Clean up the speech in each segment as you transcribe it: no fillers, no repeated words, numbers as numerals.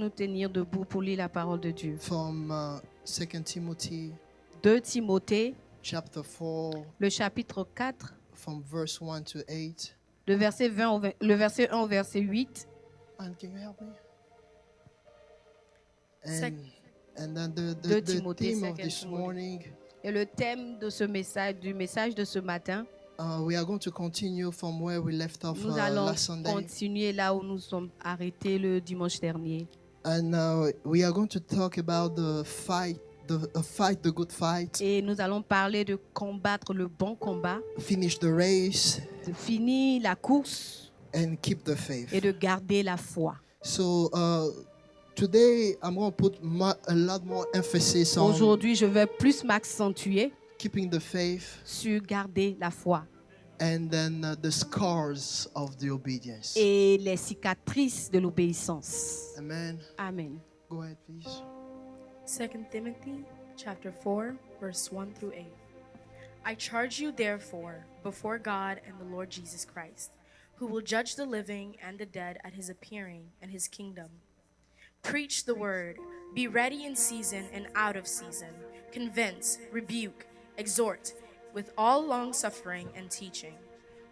Nous tenir debout pour lire la parole de Dieu. From 2 Timothy 2 Timothée, chapter 4, le chapitre 4, from verse 1 to 8. le verset 1 au verset 8. And can you help me? Sec- And then Deux the Timothée, theme of Second this Timothy. morning, Et le thème de ce message, du message de ce matin, we are going to continue from where we left off nous allons last Sunday. continuer là où nous sommes arrêtés le dimanche dernier. And we are going to talk about the fight, the good fight, Et nous allons parler de combattre le bon combat, finish the race, de finir la course and keep the faith. et de garder la foi. So today I'm going to put a lot more emphasis on Aujourd'hui, je vais plus m'accentuer keeping the faith sur garder la foi and then the scars of the obedience. et les cicatrices de l'obéissance. Amen. Amen. Go ahead, please. 2 Timothy chapter 4, verse 1 through 8. I charge you therefore before God and the Lord Jesus Christ, who will judge the living and the dead at his appearing and his kingdom. Preach the word, be ready in season and out of season, convince, rebuke, exhort, with all long-suffering and teaching.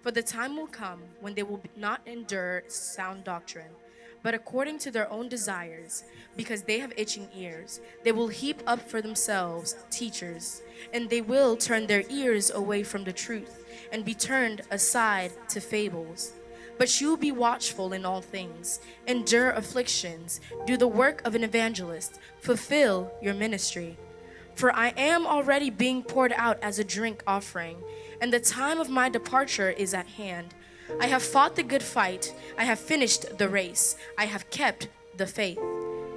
For the time will come when they will not endure sound doctrine, but according to their own desires, because they have itching ears, they will heap up for themselves teachers, and they will turn their ears away from the truth, and be turned aside to fables. But you be watchful in all things, endure afflictions, do the work of an evangelist, fulfill your ministry. For I am already being poured out as a drink offering, and the time of my departure is at hand. I have fought the good fight, I have finished the race, I have kept the faith.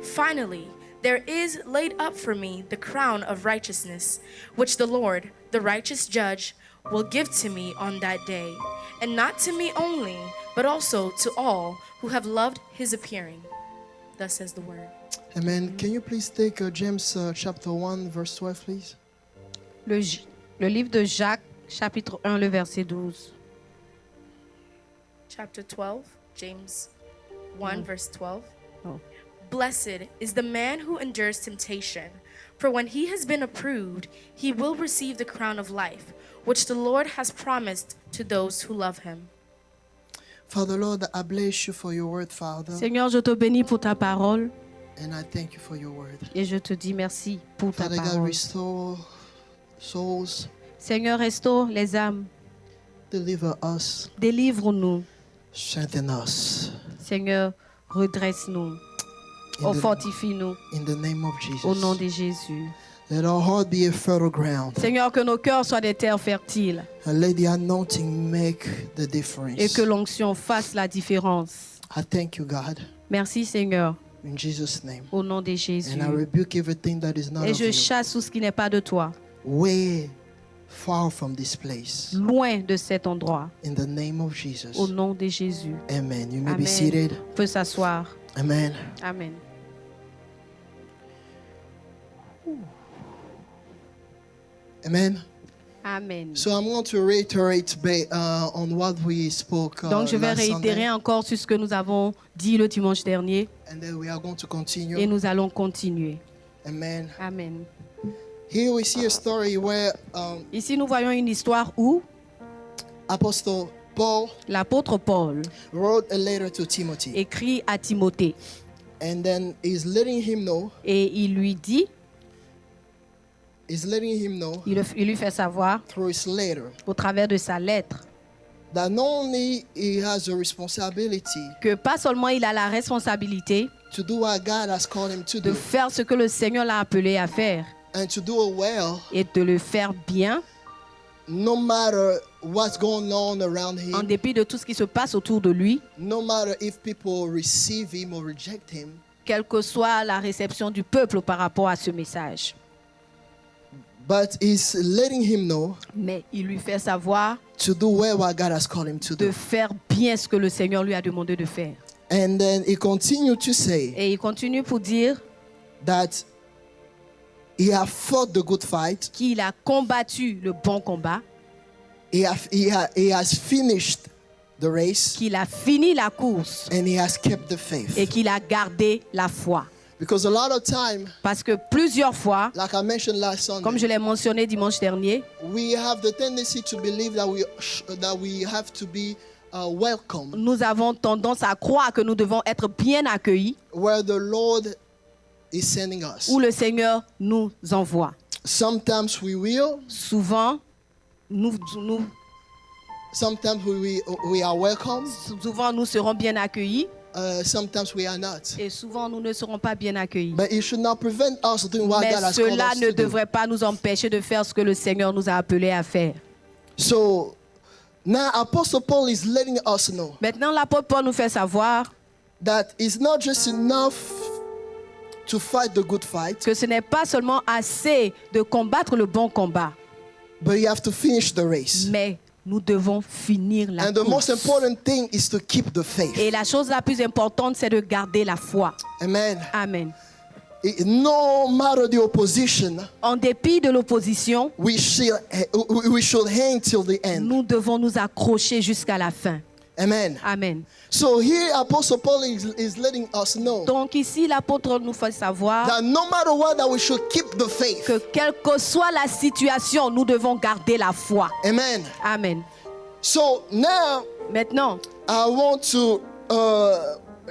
Finally, there is laid up for me the crown of righteousness, which the Lord, the righteous judge, will give to me on that day, and not to me only, but also to all who have loved his appearing. Thus says the word. Amen. Can you please take James chapter 1, verse 12, please? Le livre de Jacques, chapitre 1, le verset 12. Chapter 12, James 1, verse 12. Oh. Blessed is the man who endures temptation, for when he has been approved, he will receive the crown of life, which the Lord has promised to those who love him. Father, Lord, I bless you for your word, Father. Seigneur, je te bénis pour ta parole And I thank you for your word. et je te dis merci pour ta Father God, parole. restore souls, Seigneur, restaure les âmes, deliver us, délivre-nous. strengthen us. Seigneur, redresse-nous, fortifie-nous In the name of Jesus. au nom de Jésus. Let our heart be a fertile ground. Seigneur, que nos cœurs soient des terres fertiles And let the anointing make the difference. et que l'onction fasse la différence. I thank you, God, Merci Seigneur, in Jesus' name. au nom de Jésus. And I rebuke everything that is not Et of je you. chasse tout ce qui n'est pas de toi, Way far from this place. loin de cet endroit, In the name of Jesus. au nom de Jésus. Amen. You may be Amen. seated. On peut s'asseoir. Amen. Amen. Amen. Amen. So I'm going to reiterate on what we spoke Donc je vais last réitérer Sunday, encore sur ce que nous avons dit le dimanche dernier and then we are going to et continue. nous allons continuer. Amen. Amen. Here we see a story where Ici, nous voyons une histoire où Apostle Paul l'apôtre Paul wrote a letter to Timothy, écrit à Timothée and then he's letting him know, et il lui dit, il lui fait savoir through his letter au travers de sa lettre that not only he has a responsibility que pas seulement il a la responsabilité to do what God has called him to de do, faire ce que le Seigneur l'a appelé à faire and to do it well, et de le faire bien no matter what's going on around en him, dépit de tout ce qui se passe autour de lui, no matter if people receive him or reject him. quelle que soit la réception du peuple par rapport à ce message. But he's letting him know Mais il lui fait savoir to do well what God has called him to de do. faire bien ce que le Seigneur lui a demandé de faire. And then he continued to say Et il continue pour dire that he has fought the good fight. qu'il a combattu le bon combat. He has finished the race qu'il a fini la course and he has kept the et faith. qu'il a gardé la foi. Because a lot of time, Parce que plusieurs fois, like I mentioned last comme je Sunday, l'ai mentionné dimanche dernier, we have the tendency to believe that we have to be welcome nous avons tendance à croire que nous devons être bien accueillis where the Lord is sending us. où le Seigneur nous envoie. Sometimes we will, Souvent, nous sometimes we are welcome, souvent, nous serons bien accueillis sometimes we are not. et souvent, nous ne serons pas bien accueillis. But it should not prevent us doing what Mais God has called cela us ne to do. devrait pas nous empêcher de faire ce que le Seigneur nous a appelés à faire. So now Apostle Paul is letting us know Maintenant, l'apôtre Paul nous fait savoir that it's not just enough to fight the good fight, que ce n'est pas seulement assez de combattre le bon combat, but you have to finish the race. mais nous devons finir la And the most course. important thing is to keep the faith. Et la chose la plus importante, c'est de garder la foi. Amen. Amen. No matter the opposition, En dépit de l'opposition, we should hang till the end. nous devons nous accrocher jusqu'à la fin. Amen. Amen. So here Apostle Paul is letting us know Donc ici, l'apôtre nous fait savoir that no matter what, that we should keep the faith. que quelle que soit la situation, nous devons garder la foi. Amen. Amen. So now Maintenant, I want to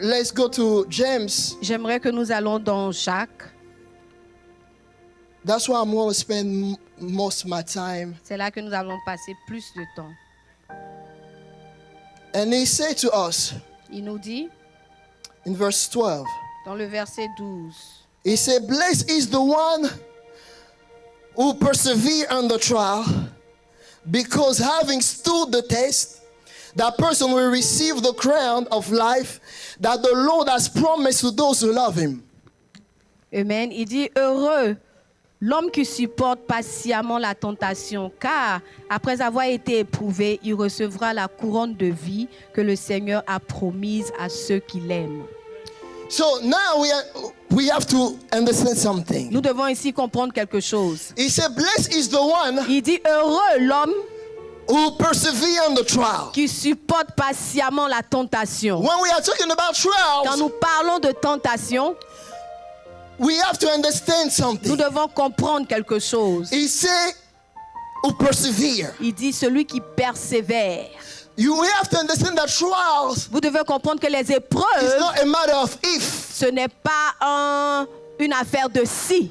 let's go to James. j'aimerais que nous allons dans Jacques. That's where I'm going to spend most of my time. C'est là que nous allons passer plus de temps. And he said to us Il nous dit, in verse 12, dans le verset 12, he said, "Blessed is the one who persevere under trial, because having stood the test, that person will receive the crown of life that the Lord has promised to those who love him." Amen. Il dit, heureux l'homme qui supporte patiemment la tentation, car après avoir été éprouvé, il recevra la couronne de vie que le Seigneur a promise à ceux qui l'aiment. So now we have to understand something. Nous devons ici comprendre quelque chose. He said, "Blessed is the one Il dit, heureux l'homme who persevere under trial." qui supporte patiemment la tentation. When we are talking about Quand trials, nous parlons de tentation, we have to understand nous something. devons comprendre quelque chose. He said, "Who persevere." Il dit, celui qui persévère. We have to understand that trials Vous devez comprendre que les is épreuves, not a matter of if, ce n'est pas une affaire de si,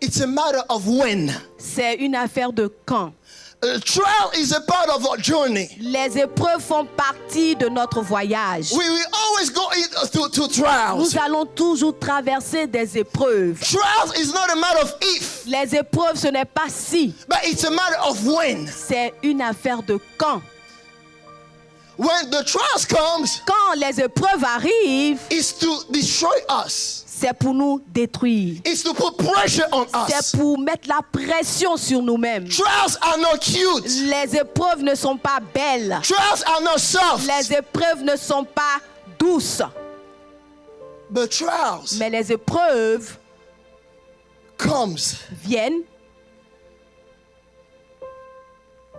it's a matter of when. c'est une affaire de quand. A trial is a part of our journey. Les épreuves font partie de notre voyage. We will always go to trials. Nous allons toujours traverser des épreuves. Trials is not a matter of if, Les épreuves, ce n'est pas si, but it's a matter of when. c'est une affaire de quand. When the trials comes, Quand les épreuves arrivent, it's to destroy us. c'est pour nous détruire. It's to put pressure on us. C'est pour mettre la pression sur nous-mêmes. Trials are not cute. Les épreuves ne sont pas belles. Trials are not soft. Les épreuves ne sont pas douces. But trials Mais les épreuves comes viennent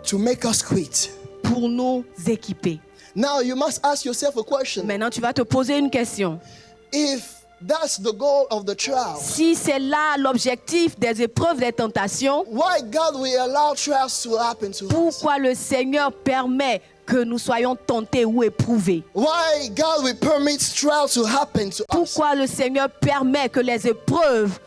to make us quit. pour nous équiper. Now you must ask yourself a question. Maintenant, tu vas te poser une question. If that's the goal of the trial, Si c'est là l'objectif des épreuves, des tentations, why God will allow trials to happen to us? pourquoi le Seigneur permet que nous soyons tentés ou éprouvés? Why God will permit trials to happen to us? Pourquoi le Seigneur permet que les épreuves,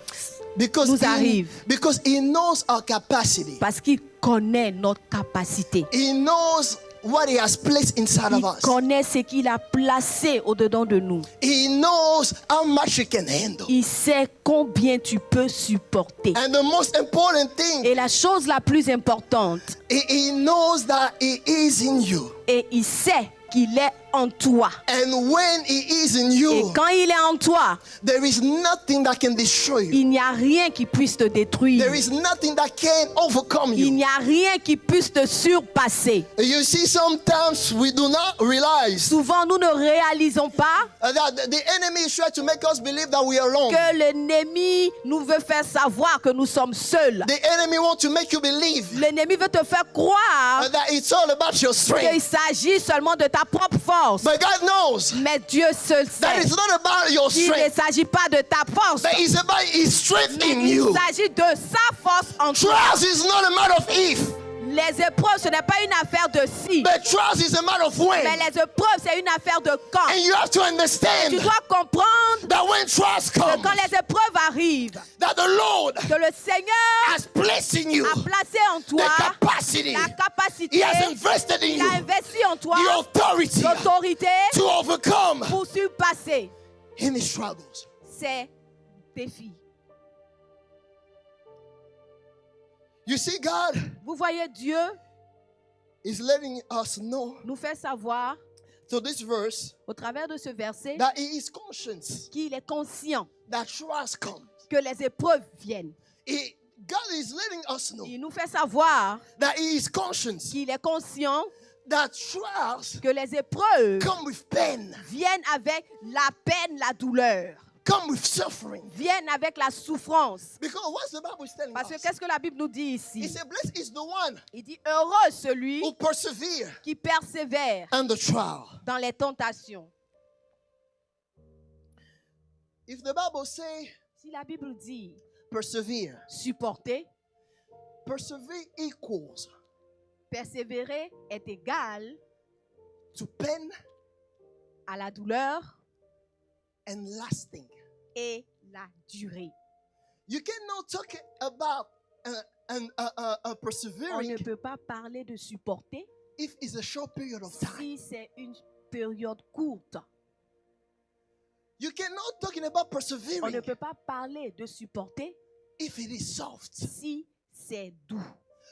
Because nous arrive? because He knows our capacity. parce qu'il connaît notre capacité. He knows what He has placed inside Il of us. connaît ce qu'il a placé au-dedans de nous. He knows how much you can handle. Il sait combien tu peux supporter. And the most important thing, Et la chose la plus importante, He knows that He is in you. et il sait qu'il est en toi. And when he is in Et you, quand il est en toi, there is nothing that can destroy you. il n'y a rien qui puisse te détruire. There is nothing that can overcome Il you. n'y a rien qui puisse te surpasser. You see, sometimes we do not realize Souvent, nous ne réalisons pas that the enemy is trying to make us believe that we are alone. que l'ennemi nous veut faire savoir que nous sommes seuls. The enemy wants to make you believe L'ennemi veut te faire croire that it's all about your qu'il strength. s'agit seulement de ta propre force. But God knows Mais Dieu seul that sait it's not about your qu'il ne strength, s'agit pas de ta force, but it's about His strength mais in il you. s'agit de sa force en toi. Trust is not a matter of if, Les épreuves, ce n'est pas une affaire de si, but trust is a matter of mais when. les épreuves, c'est une affaire de quand. And you have to Tu understand dois comprendre that when trust que comes, quand les épreuves arrivent, that the Lord que le Seigneur has placed in you a placé en toi the capacity, la capacité, He has invested in il a you investi en toi the authority l'autorité to overcome pour surpasser any struggles. ces défis. You see, God Vous voyez, Dieu is letting us know nous fait savoir through this verse au travers de ce verset that He is conscious qu'il est conscient that trust comes. que les épreuves viennent. God is letting us know Il nous fait savoir that He is conscious qu'il est conscient that trust que les épreuves come with pain, viennent avec la peine, la douleur, come with suffering. viennent avec la souffrance. Because what's the Bible is telling Parce que us? qu'est-ce que la Bible nous dit He ici? said, blessed is the one Il dit heureux celui who persevere qui persévère under trial. dans les tentations. If the Bible say Si la Bible dit persevere, supporter, persevere equals persévérer est égal to pain à la douleur and lasting. et la durée. You cannot talk about On ne persevering peut pas parler de supporter if it's a short period of time. si c'est une période courte. You cannot talking about On ne persevering peut pas parler de supporter if it is soft. si c'est doux.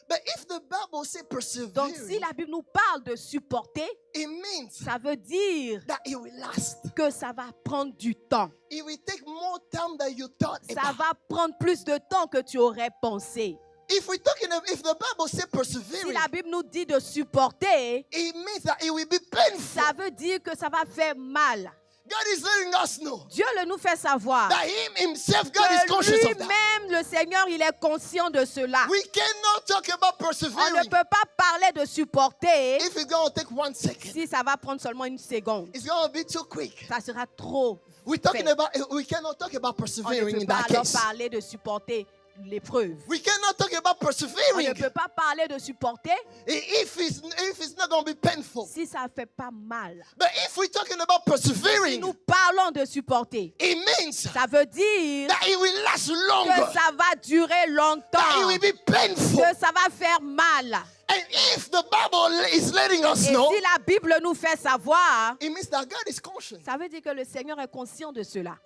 But if the Bible say Donc si persevering, la Bible nous parle de supporter, it means ça veut dire that it will last. que ça va prendre du temps. It will take more time than you thought Ça about. va prendre plus de temps que tu aurais pensé. If the Bible say Si persevering, la Bible nous dit de supporter, it means that it will be painful. ça veut dire que ça va faire mal. God is letting us know Dieu le nous fait savoir that Him Himself, God is que conscious of that. lui-même, le Seigneur, il est conscient de cela. We cannot talk about On ne persevering peut pas parler de supporter if it's going to take 1 second. si ça va prendre seulement une seconde. It's going to be too quick. Ça sera trop. We cannot talk about On ne persevering peut in pas that alors case. parler de supporter l'épreuve. We cannot talk about On ne persevering peut pas parler de supporter if it's not going to be painful. si ça ne fait pas mal. But if we're talking about Si persevering, nous parlons de supporter, it means ça veut dire that it will last que longer, ça va durer that it longtemps, will be painful. que ça va faire mal. And if the Bible is letting us Et know, si la Bible nous fait savoir, it means that God is conscious. ça veut dire que le Seigneur est conscient de cela,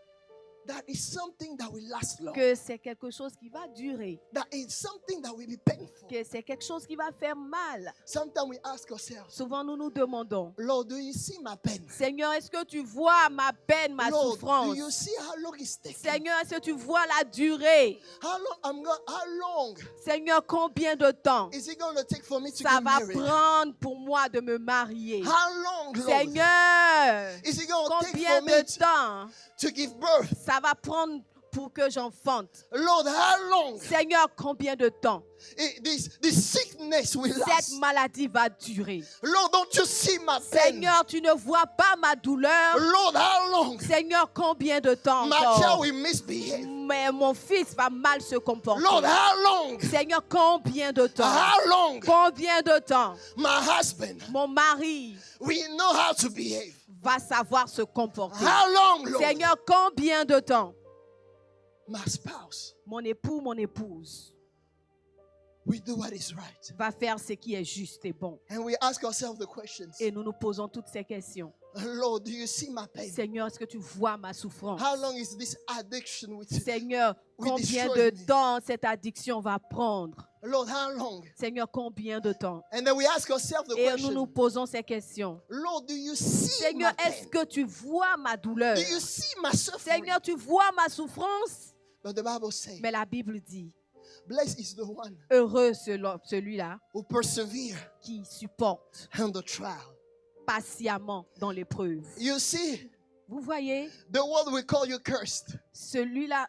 That is something that will last long. que c'est quelque chose qui va durer, That is something that will be painful. que c'est quelque chose qui va faire mal. Sometimes we ask ourselves, Souvent, nous nous demandons, Lord, do you see my pain? Seigneur, est-ce que tu vois ma peine, ma Lord, do souffrance? you see how long it's taking? Seigneur, est-ce que tu vois la durée? How long Seigneur, combien de temps is it going to take for me to ça get va married? prendre pour moi de me marier? How long, Lord, Seigneur, is it going to take combien for me de temps to give birth? ça va prendre pour que j'enfante? Lord, how long Seigneur, combien de temps this sickness will cette last? maladie va durer? Lord, don't you see my pain? Seigneur, tu ne vois pas ma douleur? Lord, how long Seigneur, combien de temps my child encore? will misbehave? Mais mon fils va mal se comporter. Lord, how long? Seigneur, combien de temps? How long Combien de temps my husband mon mari will know how to behave? va savoir se comporter? How long, Lord? Seigneur, combien de temps My spouse mon époux, mon épouse will do what is right. va faire ce qui est juste et bon? And we ask ourselves the questions. Et nous nous posons toutes ces questions. Lord, do you see my pain? Seigneur, est-ce que tu vois ma souffrance? How long is this addiction with you? Seigneur, We combien destroy de me. temps cette addiction va prendre? Lord, how long? Seigneur, combien de temps? And then we ask ourselves the Et nous nous question, posons ces questions. Lord, do you see Seigneur, my est-ce pain? que tu vois ma douleur? Do you see my suffering? Seigneur, tu vois ma souffrance? But the Bible says, Mais la Bible dit, blessed is the one heureux celui-là who persevere qui supporte in the trial. patiemment dans l'épreuve. You see, Vous voyez, the world will call you cursed. celui-là,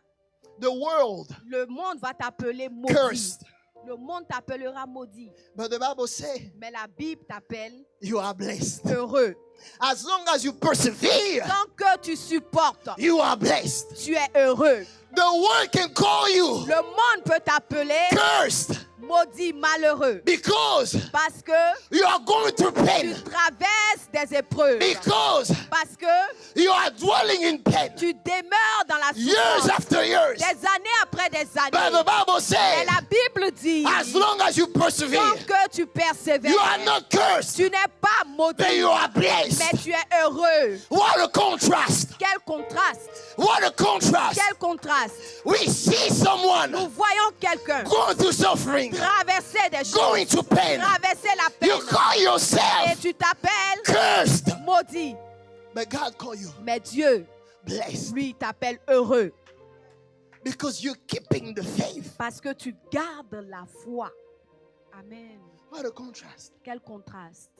The world le monde va t'appeler maudit. cursed. Le monde t'appellera maudit. But the Bible says, Mais la Bible t'appelle you are blessed. heureux. As long as you persevere, Tant que tu supportes, you are blessed. tu es heureux. The world can call you Le monde peut t'appeler cursed maudit, malheureux. because Parce que you are going through tu pain. traverses des épreuves. Because Parce que you are dwelling in pain tu demeures dans la years souffrance. after years. Des années après des But the années. Bible Et says, la Bible dit, as long as you persevere, tant que tu persévères, you are not cursed, tu n'es pas but maudit, you are blessed. mais tu es heureux. What a contrast! Quel contraste! What a contrast! Quel contraste! We see someone Nous voyons quelqu'un going through suffering, traverser des going choses, through pain. traverser la You peine, call et yourself tu t'appelles cursed, maudit. but God call you Mais Dieu, blessed lui, t'appelle heureux because you're keeping the faith. parce que tu gardes la foi. Amen. What a contrast! Quel contraste!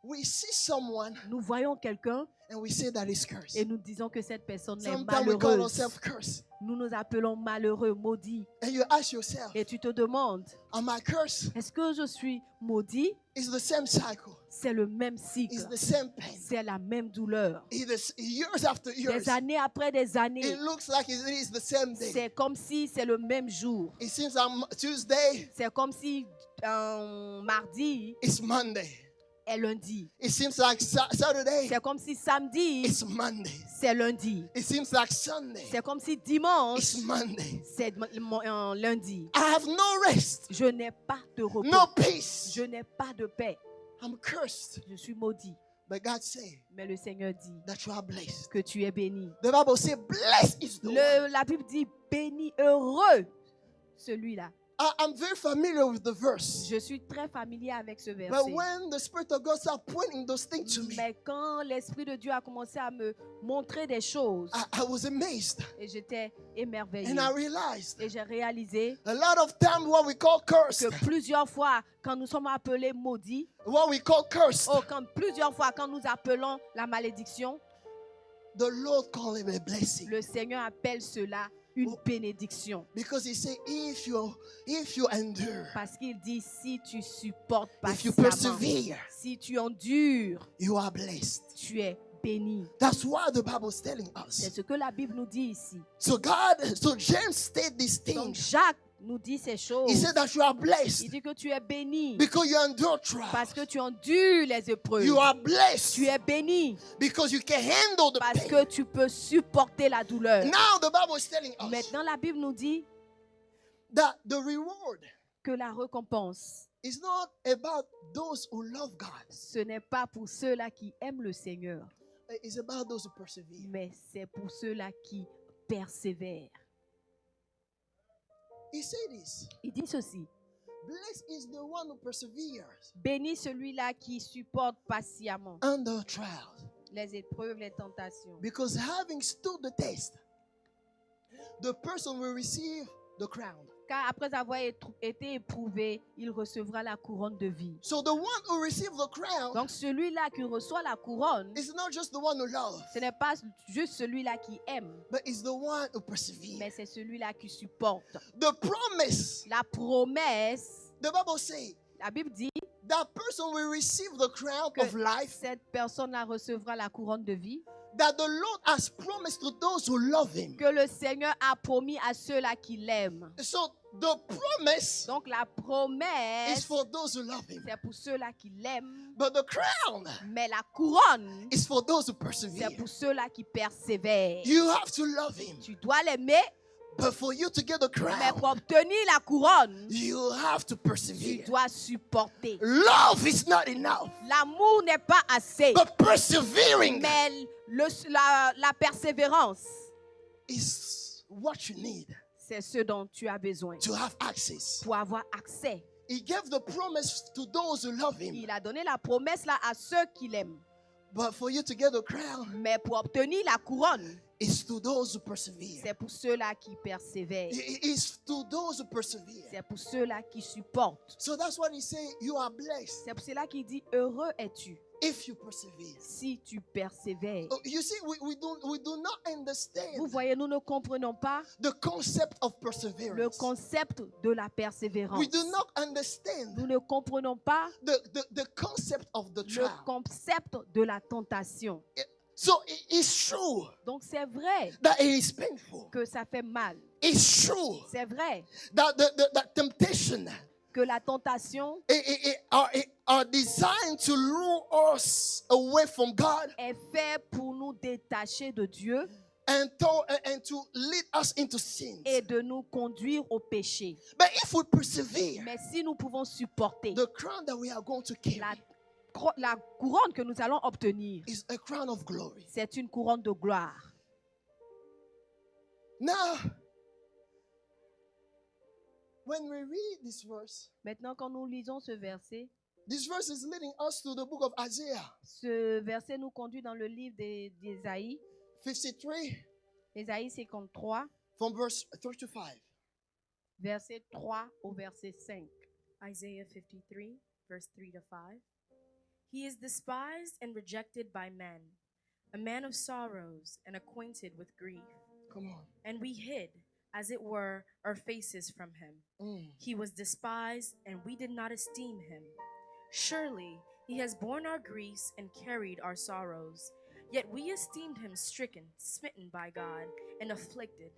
We see someone Nous voyons quelqu'un and we say that he's cursed. et nous disons que cette personne est Sometimes we call malheureuse. ourselves cursed. Nous nous appelons malheureux, maudits. And you ask yourself, Et tu te demandes, am I cursed? est-ce que je suis maudit? It's the same cycle. C'est le même cycle. It's the same pain. C'est la même douleur. Years after years, Des années après des années, it looks like it is the same day. c'est comme si c'est le même jour. It seems on Tuesday, C'est comme si mardi it's Monday. est lundi. It seems like Saturday, C'est comme si samedi, it's Monday. c'est lundi. It seems like Sunday, C'est comme si dimanche, it's Monday. c'est lundi. I have no rest, Je n'ai pas de repos. no peace. Je n'ai pas de paix. I'm cursed. Je suis maudit. But God said Mais le Seigneur dit that you are blessed. que tu es béni. The Bible says, blessed is the one. La Bible dit béni, heureux celui-là. I'm very familiar with the verse. Je suis très familier avec ce But verset. when the Spirit of God started pointing those things to me, Mais quand l'Esprit de Dieu a commencé à me montrer des choses, I was amazed. et j'étais émerveillée, And I realized et j'ai réalisé a lot of time what we call cursed, que plusieurs fois, quand nous sommes appelés maudits, what we call cursed, plusieurs fois, quand nous appelons la malédiction, the Lord called it a blessing. le Seigneur appelle cela une bénédiction. Because he said, if you endure, Parce qu'il dit, si tu supportes if you patiemment, persevere, si tu endures, you are blessed. tu es béni. That's what the Bible is telling C'est us. ce que la Bible nous dit ici. So James stated these Donc things. Jacques nous dit ces choses. He said that you are Il blessed dit que tu es béni because you endure parce trial. que tu endures les épreuves. You are blessed Tu es béni because you can handle the parce pain. que tu peux supporter la douleur. Now the Bible is telling us Maintenant, la Bible nous dit that the reward que la récompense, is not about those who love God. ce n'est pas pour ceux-là qui aiment le Seigneur, It's about those who persevere. mais c'est pour ceux-là qui persévèrent. He said this. Il dit ceci. Blessed is the one who perseveres Béni celui-là qui supporte patiemment under trials. les épreuves, les tentations. Because having stood the test, the person will receive the crown. Car après avoir été éprouvé, il recevra la couronne de vie. So the one who receives the crown Donc celui-là qui reçoit la couronne, is not just the one who loves, ce n'est pas juste celui-là qui aime, but is the one who perseveres. mais c'est celui-là qui supporte. The promise, La promesse, the Bible says, la Bible dit that person will receive the crown que of life cette personne-là recevra la couronne de vie, that the Lord has promised to those who love Him. que le Seigneur a promis à ceux-là qui l'aiment. So the promise Donc la is promesse, for those who love Him, c'est pour ceux-là qui l'aiment, but the crown mais la couronne, is for those who c'est persevere. pour ceux-là qui persévèrent. You have to love Him, Tu dois l'aimer, but for you to get the mais crown, pour obtenir la couronne, you have to tu persevere. dois supporter. Love is not enough, L'amour n'est pas assez, but persevering mais la persévérance is what you need c'est ce dont tu as besoin to have access. pour avoir accès. He gave the promise to those who love him. Il a donné la promesse là à ceux qui l'aiment. But for you to get the crown, Mais pour obtenir la couronne, it's to those who persevere. c'est pour ceux-là qui persévèrent. It's to those who persevere. C'est pour ceux-là qui supportent. So that's what he say. You are blessed C'est pour cela qu'il dit, heureux es-tu if you persevere. si tu persévères. Oh, you see, we do not understand Vous voyez, nous ne comprenons pas the concept of le perseverance. concept de la persévérance. We do not understand Nous ne comprenons pas the concept of the le trial. concept de la tentation. So it's true Donc c'est vrai that it is painful. que ça fait mal. It's true C'est vrai that that temptation que la tentation are designed to lure us away from God est faite pour nous détacher de Dieu and to lead us into sin. et de nous conduire au péché. But if we persevere, Mais si nous pouvons supporter the crown that we are going to carry la couronne que nous allons obtenir, is a crown of glory. c'est une couronne de gloire. Now, when we read this verse, Maintenant, quand nous lisons ce verset, this verse is leading us to the book of Isaiah ce verset nous conduit dans le livre d'Ésaïe, 53 Ésaïe 53, from verse 3 to 5. verset 3 au verset 5. Isaiah 53, verse 3 to 5. He is despised and rejected by men, a man of sorrows and acquainted with grief. Come on. And we hid, as it were, our faces from him. He was despised, and we did not esteem him. Surely he has borne our griefs and carried our sorrows. Yet we esteemed him stricken, smitten by God, and afflicted.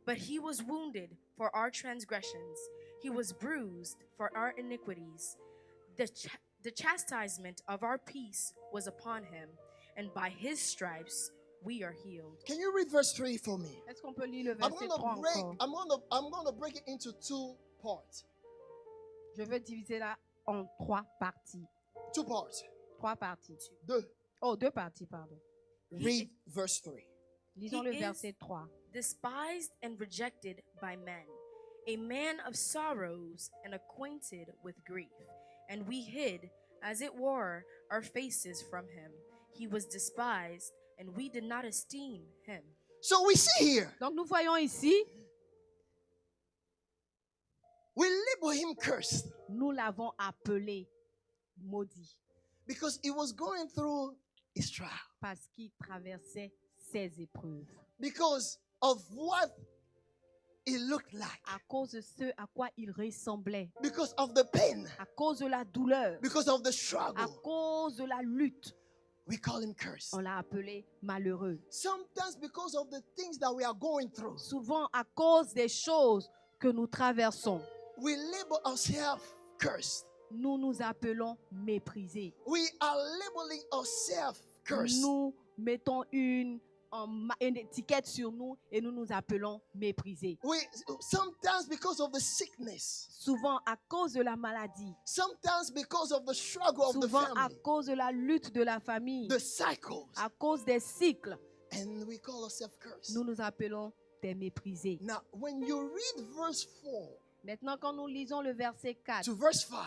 But he was wounded for our transgressions, he was bruised for our iniquities. The chastisement of our peace was upon him, and by his stripes we are healed. Can you read verse 3 for me? Est-ce qu'on peut lire le I'm verset going 3 to break encore? I'm going to break it into two parts. Je veux diviser là en trois parties. Two parts. Trois parties. Deux. Oh, deux parties, pardon. Read verse 3. Lisons He le is- verset 3. Despised and rejected by men, a man of sorrows and acquainted with grief. And we hid, as it were, our faces from him. He was despised, and we did not esteem him. So we see here, Donc nous voyons ici, we label him cursed nous l'avons appelé maudit because he was going through his trial. parce qu'il traversait ses épreuves. Because of what he looked like. À cause de ce à quoi il ressemblait, Because of the pain. à cause de la douleur, Because of the à struggle. cause de la lutte, We call him cursed. on l'a appelé malheureux. Sometimes because of the things that we are going through, Souvent à cause des choses que nous traversons, we label ourselves cursed. nous nous appelons méprisés. We are labeling ourselves cursed. Nous mettons une étiquette sur nous et nous nous appelons méprisés. Sometimes because of the sickness. Souvent à cause de la maladie, Sometimes because of the struggle of the souvent à family. cause de la lutte de la famille, The cycles. à cause des cycles, And we call ourselves cursed. nous nous appelons des méprisés. Now, when you read verse 4 Maintenant, quand nous lisons le verset 4 to verse 5,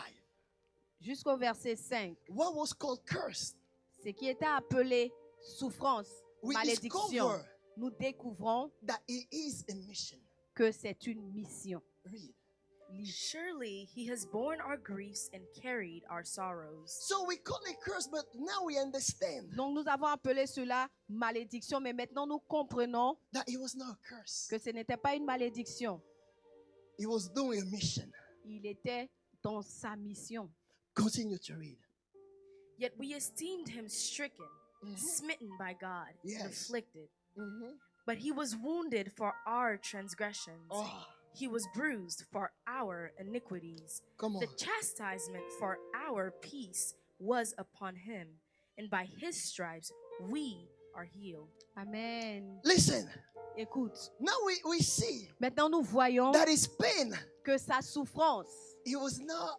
jusqu'au verset 5, what was called cursed, ce qui était appelé souffrance, we malédiction, discover nous découvrons that it is a mission. que c'est une mission. Read. Lis. Surely he has borne our griefs and carried our sorrows. So we call it curse, but now we understand Donc nous avons appelé cela malédiction, mais maintenant nous comprenons that it was not a curse. que ce n'était pas une malédiction. He was doing a mission. Il était dans sa mission. Continue to read. Yet we esteemed him stricken, smitten by God, Yes. and afflicted. Mm-hmm. But he was wounded for our transgressions. Oh, He was bruised for our iniquities. come on. The chastisement for our peace was upon him, and by his stripes we are healed. Amen. Listen, Écoute, now we see maintenant nous voyons that his pain, que sa souffrance it was not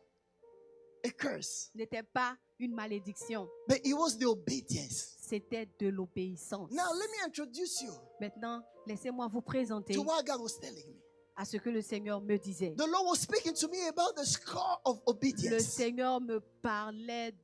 a curse, n'était pas une malédiction. but it was the obedience. c'était de l'obéissance. Now, let me introduce you Maintenant, laissez-moi vous présenter to what God was telling me. à ce que le Seigneur me disait. The Lord was speaking to me about the scar of Le obedience. Seigneur me parlait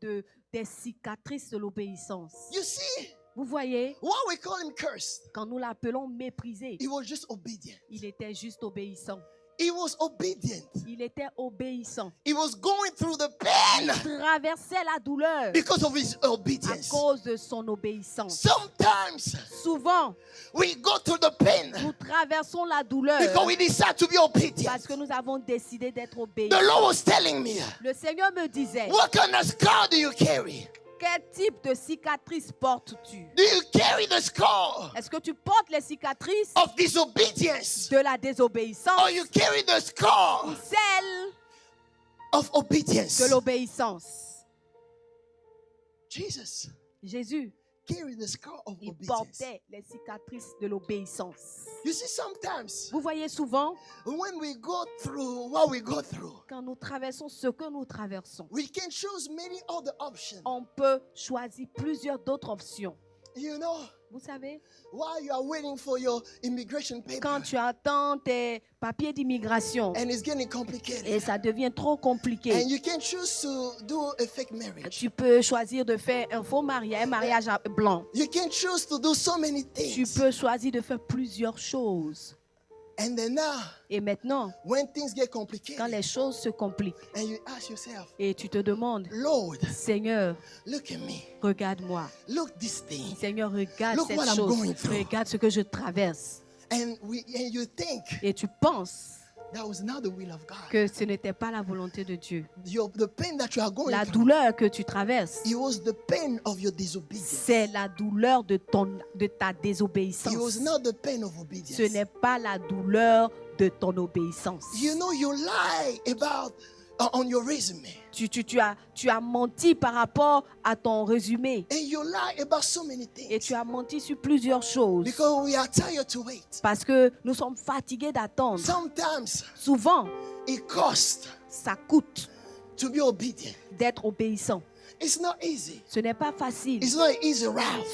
des cicatrices de l'obéissance. You see, Vous voyez, why we call him cursed? quand nous l'appelons méprisé, He was just obedient. il était juste obéissant. He was obedient. Il était obéissant. He was going through the pain Traversait la douleur because of his à obedience. cause de son obéissance. Sometimes Souvent, we go through the pain nous traversons la douleur because we decide to be obedient. parce que nous avons décidé d'être The obéissants. Lord was telling me, Le Seigneur me disait, what kind of scar do you carry? quel type de cicatrice portes-tu? Do you carry the scar Est-ce que tu portes les cicatrices of disobedience? de la désobéissance Or you carry the ou scar celle of obedience? de l'obéissance? Jesus Jésus, carried the scar of il obedience. portait les cicatrices de l'obéissance. You see, sometimes Vous voyez souvent, when we go through what we go through, quand nous traversons ce que nous traversons, we can choose many other options. on peut choisir plusieurs d'autres options. You know, Vous savez, while you are waiting for your immigration paper quand tu attends tes papiers d'immigration and it's getting et complicated, ça devient trop compliqué, and you can choose to do a fake marriage. tu peux choisir de faire un faux mariage, un mariage blanc. You can choose to do so many Tu things. peux choisir de faire plusieurs choses. And then now, Et maintenant, when things get quand complicated, les choses se compliquent and you ask yourself, et tu te demandes, Lord, Seigneur, look at me. regarde-moi. Look this thing. Seigneur, regarde Look cette what I'm chose. going through. Regarde ce que je traverse. And you think Et tu penses that was not the will of God. que ce n'était pas la volonté de Dieu. The pain that you are going La through, douleur que tu traverses, it was the pain of your disobedience. c'est la douleur de ta It was désobéissance. not the pain of Ce obedience. n'est pas la douleur de ton obéissance. You know, you lie about on your resume, Tu as menti par rapport à ton résumé and you lie about so many et things tu as menti sur plusieurs choses because we are tired to wait. parce que nous sommes fatigués d'attendre. Sometimes Souvent, it costs ça coûte to be obedient. d'être obéissant. It's not easy. Ce n'est pas facile. It's not an easy Ce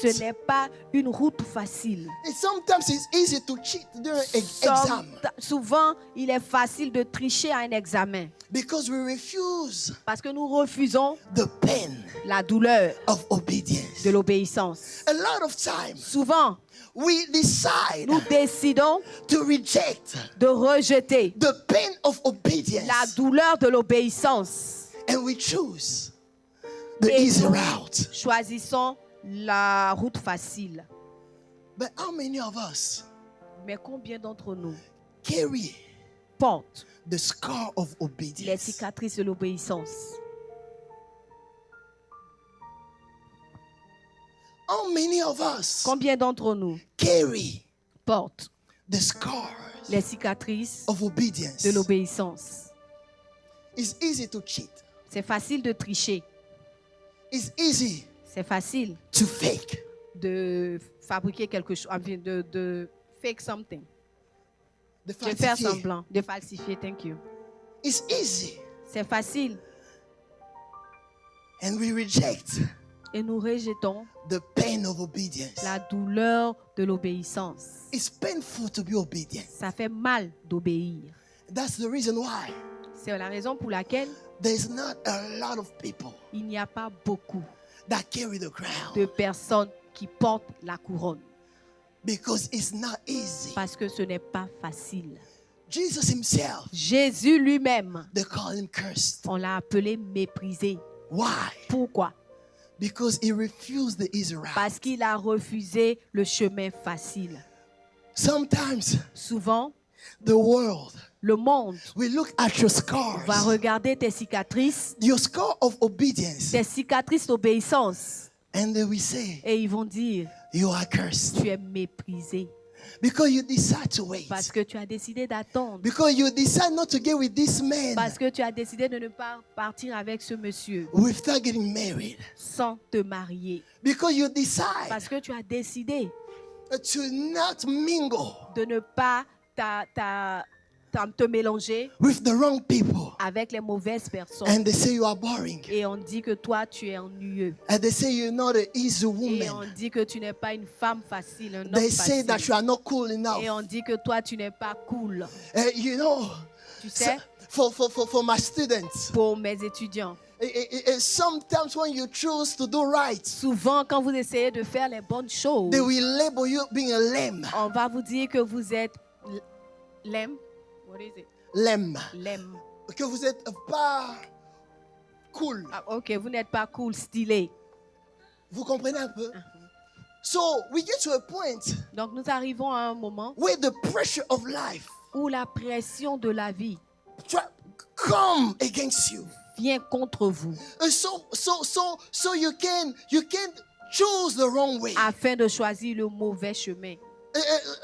route. n'est pas une route facile. And sometimes it's easy to cheat during exam Souvent, il est facile de tricher à un examen because we refuse parce que nous refusons the pain la douleur of obedience. de l'obéissance. A lot of times Souvent, we decide nous décidons to reject de rejeter the pain of obedience la douleur de l'obéissance and we choose the et easy nous route. choisissons la route facile. But how many of us Mais combien d'entre nous carry portent the scar of les obedience? cicatrices de l'obéissance? How many of us Combien d'entre nous carry portent the scars les cicatrices of obedience? de l'obéissance? It's easy to cheat. C'est facile de tricher. It's easy C'est facile to fake. de fabriquer quelque chose, de fake something, The de faire falsifier. semblant, de falsifier. Thank you. It's easy. C'est facile And we reject et nous rejetons the pain of obedience. la douleur de l'obéissance. It's painful to be obedient. Ça fait mal d'obéir. That's the reason why C'est la raison pour laquelle there's not a lot of people il n'y a pas beaucoup that carry the crown de personnes qui portent la couronne because it's not easy. parce que ce n'est pas facile. Jesus himself, Jésus lui-même, they call him cursed. on l'a appelé méprisé. Why? Pourquoi? Because he refused the easy route. Parce qu'il a refusé le chemin facile. Sometimes Souvent, the world, le monde we look at your scars, va regarder tes cicatrices, your scar of obedience, tes cicatrices d'obéissance, and they will say, et ils vont dire, you are cursed. tu es méprisé Because you decide to wait. parce que tu as décidé d'attendre, Because you decide not to get with this man parce que tu as décidé de ne pas partir avec ce monsieur without getting married. sans te marier, Because you decide parce que tu as décidé to not mingle de ne pas te mélanger with the wrong people. avec les mauvaises personnes. And they say you are boring. Et on dit que toi, tu es ennuyeux. And they say you're not an easy Et on woman. dit que tu n'es pas une femme facile, un homme They say that facile. you are not cool enough. Et on dit que toi, tu n'es pas cool. You know, Tu sais, for my students, pour mes étudiants, sometimes when you choose to do right, souvent, quand vous essayez de faire les bonnes choses, they will label you being a lame. on va vous dire que vous êtes lame. What is it? Lame. Lame. Que vous êtes pas cool. Ah, ok, vous n'êtes pas cool, stylé. Vous comprenez un peu? So we get to a point Donc, nous arrivons à un moment where the pressure of life où la pression de la vie come against you. vient contre vous And so you can choose the wrong way. afin de choisir le mauvais chemin.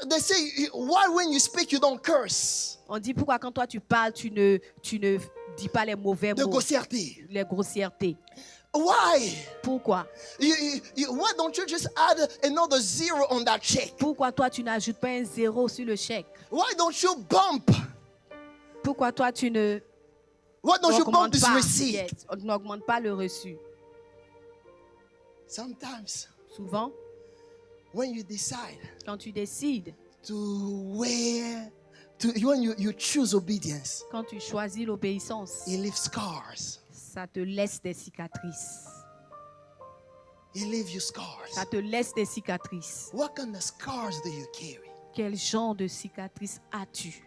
They say why when you speak you don't curse. On dit pourquoi quand toi tu parles, tu ne dis pas les mauvais De mots, grossièreté. les grossièretés. Why? Pourquoi? Why don't you just add another zero on that check? Pourquoi toi tu n'ajoutes pas un zéro sur le chèque? Why don't you bump? Pourquoi toi tu ne Why don't you bump augmentes this pas, receipt? yes, on n'augmente pas le reçu? Sometimes Souvent, when you decide quand tu décides, when you choose obedience, quand tu choisis l'obéissance, it leaves scars. ça te laisse des cicatrices. It leaves you scars. Ça te laisse des cicatrices. What kind of scars do you carry? Quel genre de cicatrices as-tu?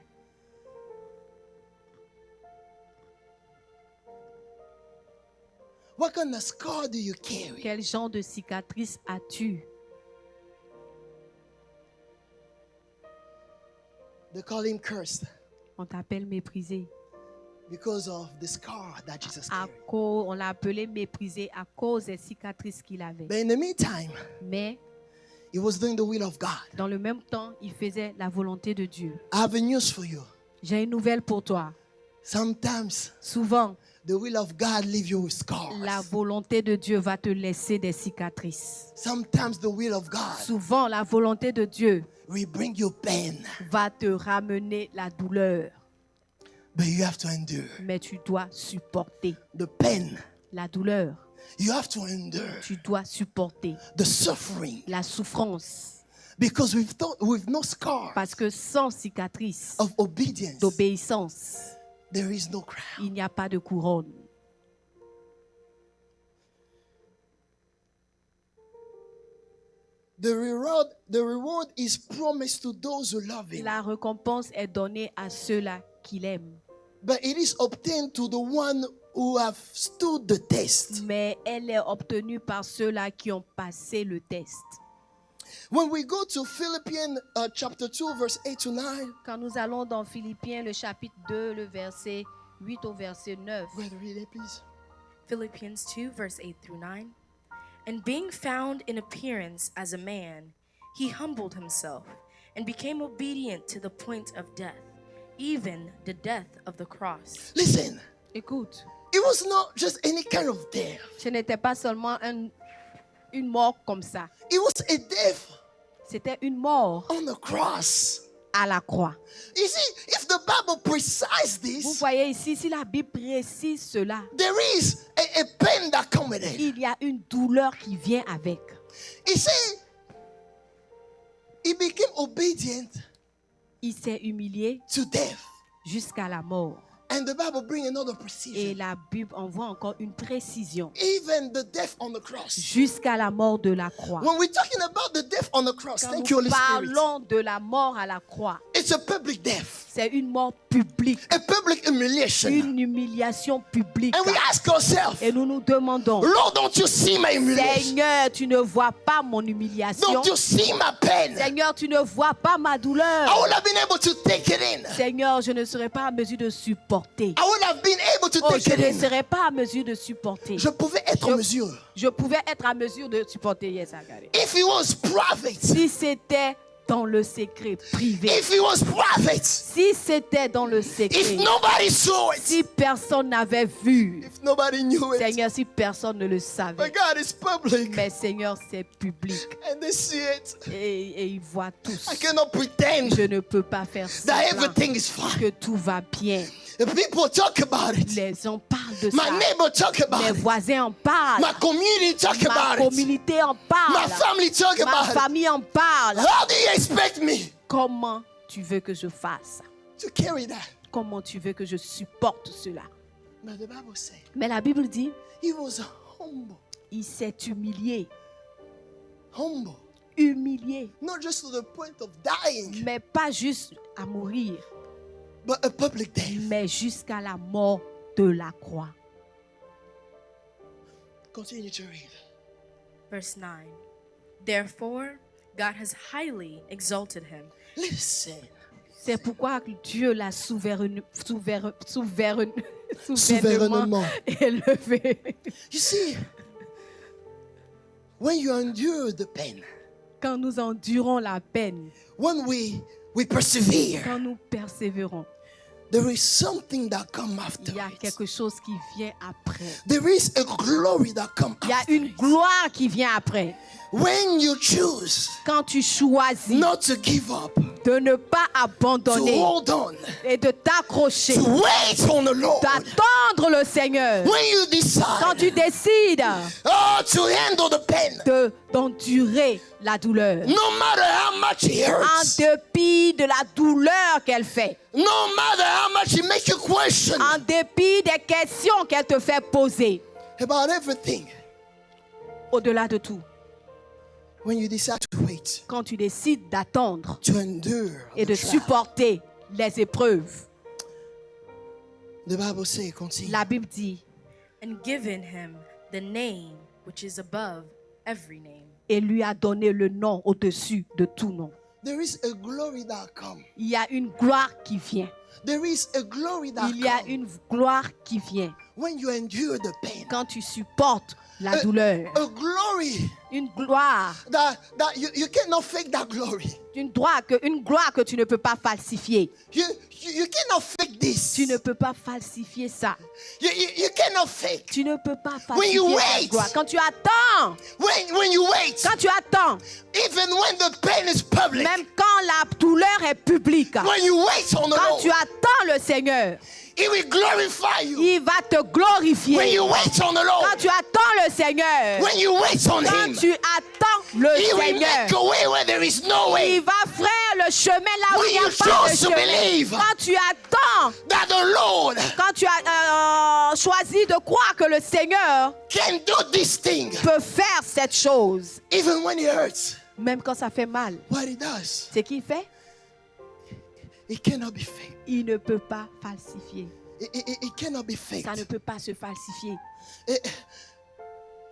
What kind of scar do you carry? Quel genre de cicatrices as-tu? They call him cursed On t'appelle méprisé. because of the scar that Jesus À carried. cause, on l'a appelé méprisé à cause des cicatrices qu'il avait. But in the meantime, Mais he was doing the will of God. dans le même temps, il faisait la volonté de Dieu. I have a news for you. J'ai une nouvelle pour toi. Sometimes Souvent, the will of God leave you with scars. la volonté de Dieu va te laisser des cicatrices. Sometimes the will of God Souvent, la volonté de Dieu will bring you pain, va te ramener la douleur. but you have to endure Mais tu dois supporter the pain. la douleur. You have to endure Tu dois supporter the suffering, la souffrance. because with no scar Parce que sans cicatrice of obedience, d'obéissance, there is no crown. il n'y a pas de couronne. The reward is promised to those who love him, La récompense est donnée à ceux-là qui l'aiment. but it is obtained to the one who have stood the test. Mais elle est obtenue par ceux-là qui ont passé le test. When we go to Philippians chapter 2, verse 8 to 9, Quand nous allons dans Philippiens, le chapitre 2, le verset 8 au verset 9. brother, read it, please. Philippians 2, verse 8 through 9. And being found in appearance as a man, he humbled himself and became obedient to the point of death, even the death of the cross. Listen, Écoute, it was not just any kind of death. ce n'était pas seulement une mort comme ça. It was a death C'était une mort on the cross. à la croix. You see, if the Bible precises Vous this, voyez ici, si la Bible précise cela, there is a pain that comes with it. il y a une douleur qui vient avec. You see, he became obedient Il s'est humilié to death. jusqu'à la mort. And the Bible brings another Et precision. la Bible envoie encore une précision. Even the death on the cross. Jusqu'à la mort de la croix. When we're talking about the death on the cross, Quand thank you, nous Holy Spirit. parlons de la mort à la croix, It's a public death, c'est une mort publique, a public humiliation. une humiliation publique. And we ask ourselves, Et nous nous demandons, Lord, don't you see my humiliation? Seigneur, tu ne vois pas mon humiliation. Don't you see my pain? Seigneur, tu ne vois pas ma I douleur. would have been able to take it in. Seigneur, je ne serai pas en mesure de supporter. I would have been able to Oh, take je it ne in. serai pas en mesure de supporter. Je pouvais être en mesure. Je pouvais être en mesure de supporter. Yes, I got it. If it was private, Si c'était dans le secret privé. if it was private, Si c'était dans le if secret, nobody saw it, si personne n'avait vu, if nobody knew it, Seigneur, si personne ne le savait, but God is public mais Seigneur, c'est public and they see it. et ils voient tous. I cannot pretend Je ne peux pas faire that semblant everything is fine. que tout va bien. The people talk about it. Les gens parlent de My ça. neighbor talk Mes about it. voisins en parlent. My community talk Ma about it. communauté en My parle. family talk Ma about it. famille en parle. How do you expect me Comment tu veux que je fasse? to carry that? Comment tu veux que je supporte cela? But the Bible says Mais la Bible dit, he was humble. il s'est humilié. Humble. Humilié. Not just to the point of dying, Mais pas juste à mourir, but a public death. mais jusqu'à la mort de la croix. Continue to read. Verse 9. Therefore, God has highly exalted him. Listen. C'est pourquoi Dieu l'a souverainement Souverainement. élevé. You see, when you endure the pain, Quand nous endurons la peine, when we persevere, quand nous persévérons, there is something that comes il y a after it. quelque chose qui vient après. There is a glory that comes Il y a after une it. gloire qui vient après. When you choose Quand tu choisis not to give up, de ne pas to abandonner hold on, et de t'accrocher, to wait on the Lord, d'attendre le Seigneur, when you quand tu decide décides to handle the pain, d'endurer la douleur, no matter how much it en hurts, dépit de la douleur qu'elle fait, no matter how much it makes you question en dépit des questions qu'elle te fait poser, about everything, au-delà de tout, when you decide to wait, quand tu décides d'attendre to endure et the de trial, supporter les épreuves, the Bible says, continue. la Bible dit, And given him the name which is above every name. et lui a donné le nom au-dessus de tout nom. There is a glory that comes. Il y a une gloire qui vient. There is a glory that Il y a comes une gloire qui vient when you endure the pain. quand tu supportes la douleur. A glory Une gloire, that you cannot fake that glory. une gloire que tu ne peux pas falsifier. You cannot fake this. Tu ne peux pas falsifier ça. You cannot fake. Tu ne peux pas When you falsifier wait. cette gloire. Quand tu attends, When you wait, quand tu attends, even when the pain is public, même quand la douleur est publique, when you wait on the quand Lord, tu attends le Seigneur, He will glorify you. il va te When glorifier. you wait on the Quand Lord, tu attends le Seigneur, when you wait on quand Him, tu attends le He will Seigneur, make a way where there is no way. il va faire le chemin là où When il n'y a you pas de choose to chemin. believe Quand tu attends, That the Lord quand tu as choisi de croire que le Seigneur can do this thing, peut faire cette chose, even when it hurts. même quand ça fait mal, What He does, c'est qu'il fait, it cannot be fake. il ne peut pas falsifier. It cannot be fake. Ça ne peut pas se falsifier.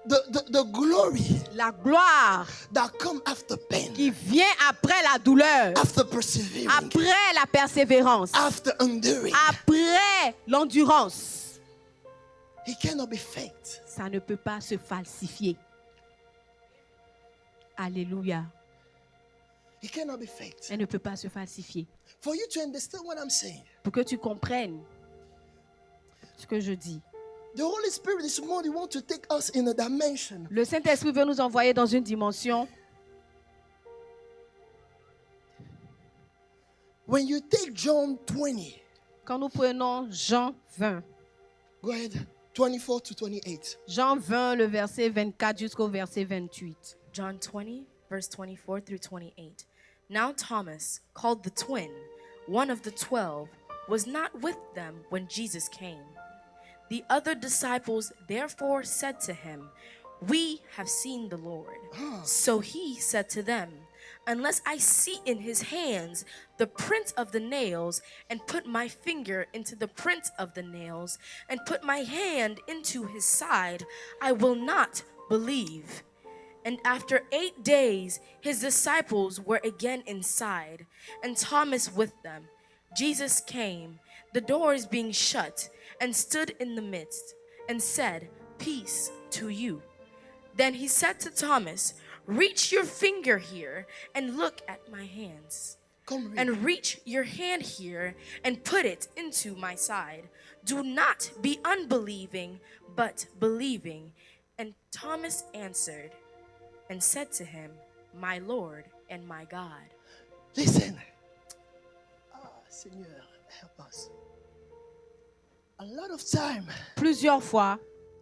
The glory La gloire that comes after pain, qui vient après la douleur, after persevering, après la persévérance, after enduring, après l'endurance, it cannot be faked. ça ne peut pas se falsifier. Alléluia. It cannot be faked. Ça ne peut pas se falsifier. For you to understand what I'm saying, Pour que tu comprennes ce que je dis. the Holy Spirit this morning wants to take us in a dimension Le Saint-Esprit veut nous envoyer dans une dimension. when you take John 20, Quand nous prenons Jean 20, go ahead, 24 to 28. Jean 20, le verset 24 jusqu'au verset 28. John 20, verse 24 through 28. Now Thomas, called the twin, one of the 12, was not with them when Jesus came. The other disciples therefore said to him, "We have seen the Lord." So he said to them, "Unless I see in his hands the print of the nails, and put my finger into the print of the nails, and put my hand into his side, I will not believe." And after 8 days, his disciples were again inside, and Thomas with them. Jesus came, the doors being shut, and stood in the midst, and said, "Peace to you." Then he said to Thomas, Reach your finger here and look at my hands. Come read. And reach your hand here and put it into my side. Do not be unbelieving, but believing. And Thomas answered and said to him, My Lord and my God. Listen. Ah, Seigneur, help us. A lot of time, Plusieurs fois,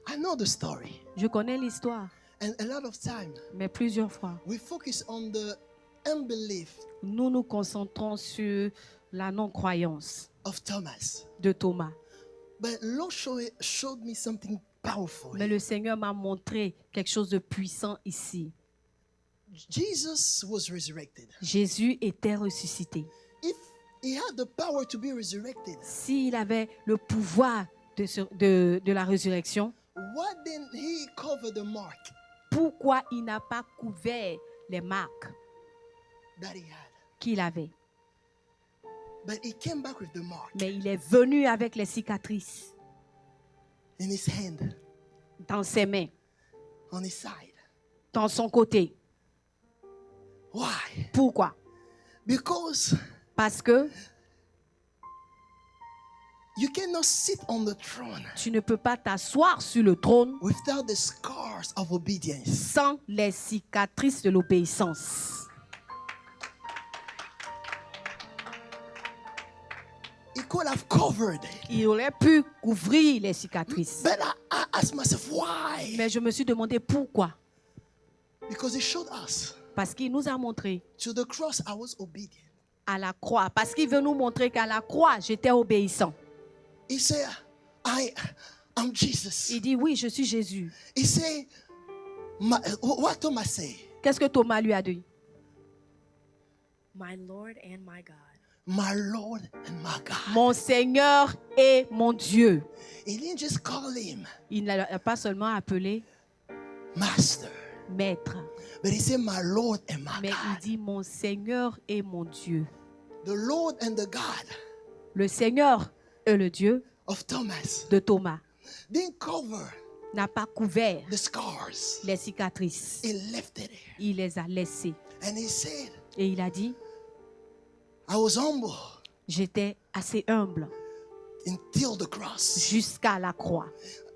I know the story. je connais l'histoire, And a lot of time, mais plusieurs fois, we focus on the unbelief nous nous concentrons sur la non-croyance of Thomas. de Thomas. But Lord showed me something powerful. Mais le Seigneur m'a montré quelque chose de puissant ici. Jesus was resurrected. Jésus était ressuscité. If he had the power to be resurrected, S'il avait le pouvoir de la résurrection, why didn't he cover the mark pourquoi il n'a pas couvert les marques that he had? qu'il avait? But he came back with the mark Mais il est venu avec les cicatrices in his hand, dans ses mains, on his side. dans son côté. Why? Pourquoi? Because Parce que you cannot sit on the throne tu ne peux pas t'asseoir sur le trône without the scars of obedience. sans les cicatrices de l'obéissance. He could have covered, Il aurait pu couvrir les cicatrices. but I asked myself why? Mais je me suis demandé pourquoi. Because he showed us Parce qu'il nous a montré to the cross I was obedient. à la croix. Parce qu'il veut nous montrer qu'à la croix, j'étais obéissant. He said, I'm Jesus. Il dit, oui, je suis Jésus. He said, what Thomas say? Qu'est-ce que Thomas lui a dit? My Lord and my God. My Lord and my God. Mon Seigneur et mon Dieu. He didn't just call him Il ne l'a pas seulement appelé Master, maître, but he said, my Lord and my mais il God. dit mon Seigneur et mon Dieu. The Lord and the God Le Seigneur et le Dieu of Thomas de Thomas didn't cover n'a pas couvert the scars. les cicatrices. He left it there. Il les a laissées. And he said, Et il a dit, I was humble j'étais assez humble until the cross. jusqu'à la croix.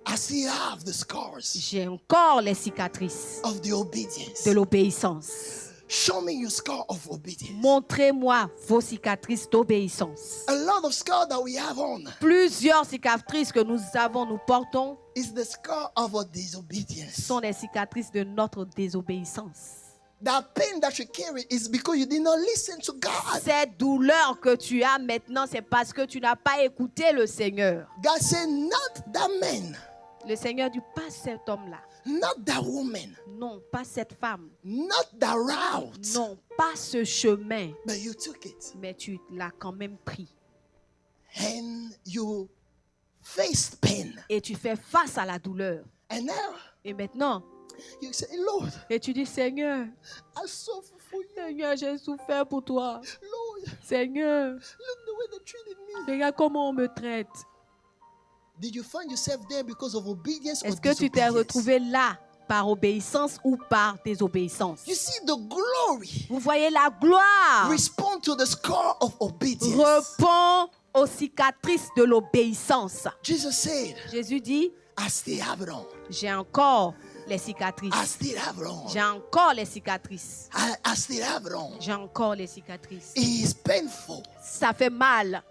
I still have the scars J'ai encore les cicatrices of the obedience. de l'obéissance. Show me your scar of obedience. Montrez-moi vos cicatrices d'obéissance. A lot of scars that we have on Plusieurs cicatrices que nous avons, nous portons, is the scar of our disobedience. sont les cicatrices de notre désobéissance. That pain that you carry is because you did not listen to God. Cette douleur que tu as maintenant, c'est parce que tu n'as pas écouté le Seigneur. God said, not that man, Le Seigneur dit, pas cet homme-là. not that woman, Non, pas cette femme. not that route. Non, pas ce chemin. But you took it Mais tu l'as quand même pris. and you faced pain. Et tu fais face à la douleur. And now Et maintenant, you say, Lord, et tu dis, Seigneur, I suffer for you. Seigneur, j'ai souffert pour toi. Lord, Seigneur, look the way they treated me. regarde comment on me traite. Did you find yourself there because of obedience or Est-ce que tu t'es disobedience? retrouvé là par obéissance ou par désobéissance? You see the glory Vous voyez la gloire respond to the scar of obedience. répond aux cicatrices de l'obéissance. Jesus said, Jésus dit, I still have it on. j'ai encore les cicatrices. I still have it on. J'ai encore les cicatrices. I still have it on. J'ai encore les cicatrices. It is painful Ça fait mal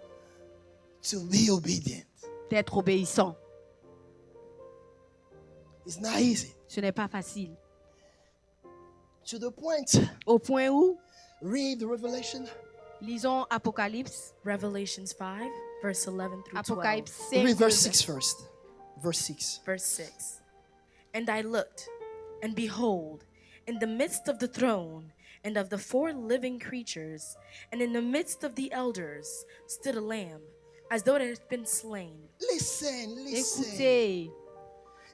to be obedient. d'être obéissant. It's not easy. Ce n'est pas facile. To the point, Au point où, read Revelation. lisons Apocalypse, Revelations 5, verse 11 through 12. Apocalypse 5, Read verse 6 first. Verse 6. Verse 6. And I looked, and behold, in the midst of the throne and of the 4 living creatures, and in the midst of the elders, stood a lamb, as though it had been slain. Listen. Écoutez,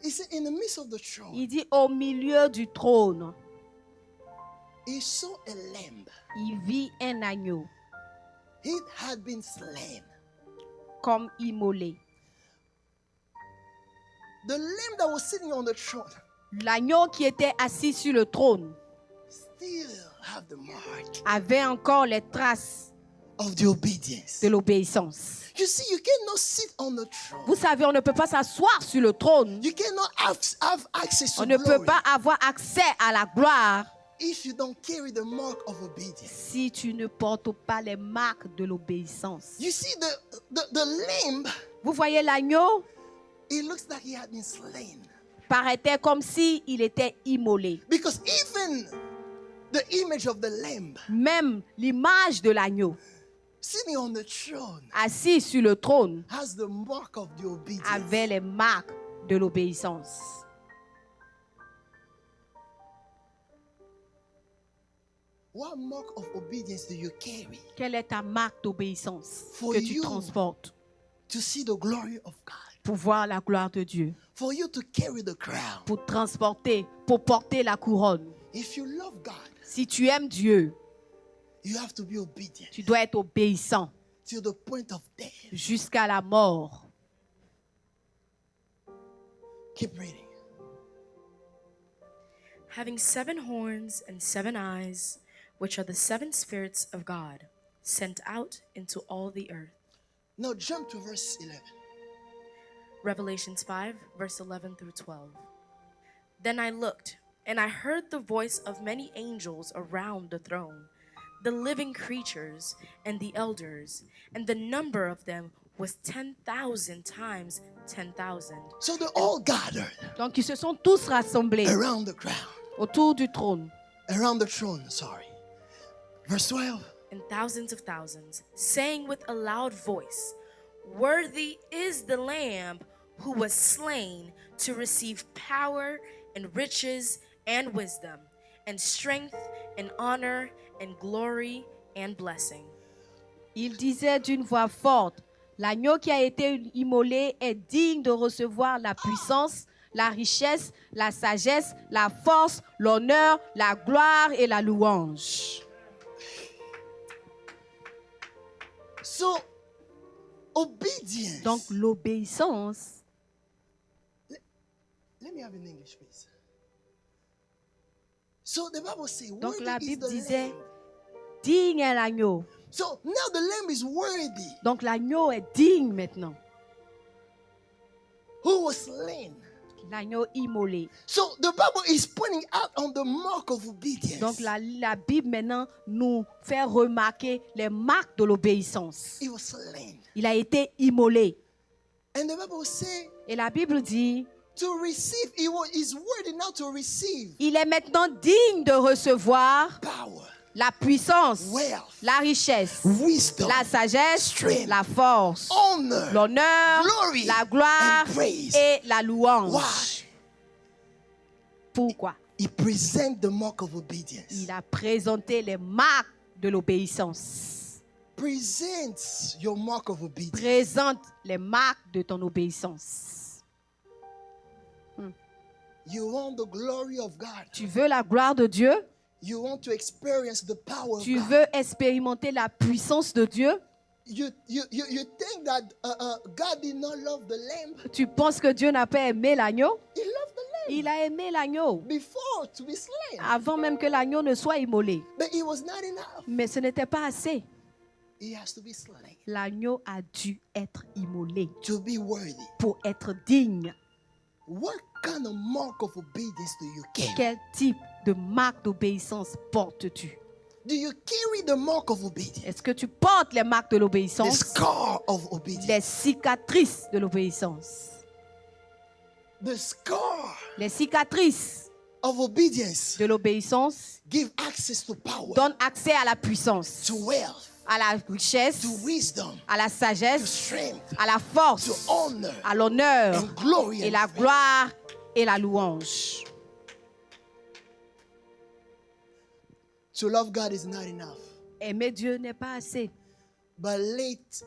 He said, in the midst of the throne, il dit au milieu du trône, he saw a lamb. il vit un agneau It had been slain. comme immolé. The lamb that was sitting on the throne L'agneau qui était assis sur le trône still have the mark avait encore les traces of the obedience. de l'obéissance. You see, you cannot sit on the throne. Vous savez, on ne peut pas s'asseoir sur le trône. You cannot have access to On ne peut glory pas avoir accès à la gloire if you don't carry the mark of obedience. si tu ne portes pas les marques de l'obéissance. You see, the lamb, Vous voyez l'agneau it looks like he had been slain. paraissait comme si il était immolé. Because even the image of the lamb Même l'image de l'agneau sitting on the throne assis sur le trône has the mark of the obedience. avait les marques de l'obéissance. What mark of obedience do you carry Quelle est ta marque d'obéissance For que tu you. transportes to see the glory of God? pour voir la gloire de Dieu, For you to carry the crown. pour transporter, pour porter la couronne? If you love God, Si tu aimes Dieu, you have to be obedient tu dois être obéissant till the point of death. jusqu'à la mort. Keep reading. Having 7 horns and 7 eyes, which are the 7 spirits of God, sent out into all the earth. Now jump to verse 11. Revelations 5, verse 11 through 12. Then I looked, and I heard the voice of many angels around the throne, the living creatures and the elders, and the number of them was 10,000 times 10,000. So they're all gathered Donc ils se sont tous rassemblés around the crown. autour du trône. Around the throne, sorry. Verse 12. And thousands of thousands, saying with a loud voice, Worthy is the Lamb who was slain to receive power and riches and wisdom and strength and honor and glory and blessing. Il disait d'une voix forte, l'agneau qui a été immolé est digne de recevoir la puissance, la richesse, la sagesse, la force, l'honneur, la gloire et la louange. So, obedience. Donc l'obéissance, Let me have in English, please. So the Bible says, donc worthy la is Bible the disait, lamb. digne est l'agneau. So now the lamb is worthy, Donc l'agneau est digne maintenant. who was slain. L'agneau immolé. So the Bible is pointing out on the mark of obedience. Donc la Bible maintenant nous fait remarquer les marques de l'obéissance. He was slain. Il a été immolé. And the Bible says, Et la Bible dit, to receive, is worthy now to receive il est maintenant digne de recevoir power, la puissance, wealth, la richesse, wisdom, la sagesse, strength, la force, honor, l'honneur, glory, la gloire and praise. et la louange. Why? Pourquoi? He presents the mark of obedience. Il a présenté les marques de l'obéissance. Presents your mark of obedience. Présente les marques de ton obéissance. You want the glory of God. Tu veux la gloire de Dieu? You want to experience the power of Tu God. veux expérimenter la puissance de Dieu? You think that God did not love the lamb? Tu penses que Dieu n'a pas aimé l'agneau? He loved the lamb Il a aimé l'agneau before to be slain. avant même que l'agneau ne soit immolé. But it was not enough. Mais ce n'était pas assez. He has to be slain L'agneau a dû être immolé to be worthy. pour être digne. What kind of mark of obedience do you carry? Quel type de marque d'obéissance portes-tu? Do you carry the mark of obedience? Est-ce que tu portes les marques de The l'obéissance? scar of obedience. Les cicatrices de l'obéissance. The scar Les cicatrices of obedience de l'obéissance give access to power, donnent accès à la puissance, to wealth, à la richesse, to wisdom, à la to sagesse, strength, à la to force, honor, à l'honneur and glory. et and la praise. gloire et la louange. To love God is not enough, Aimer Dieu n'est pas assez, but let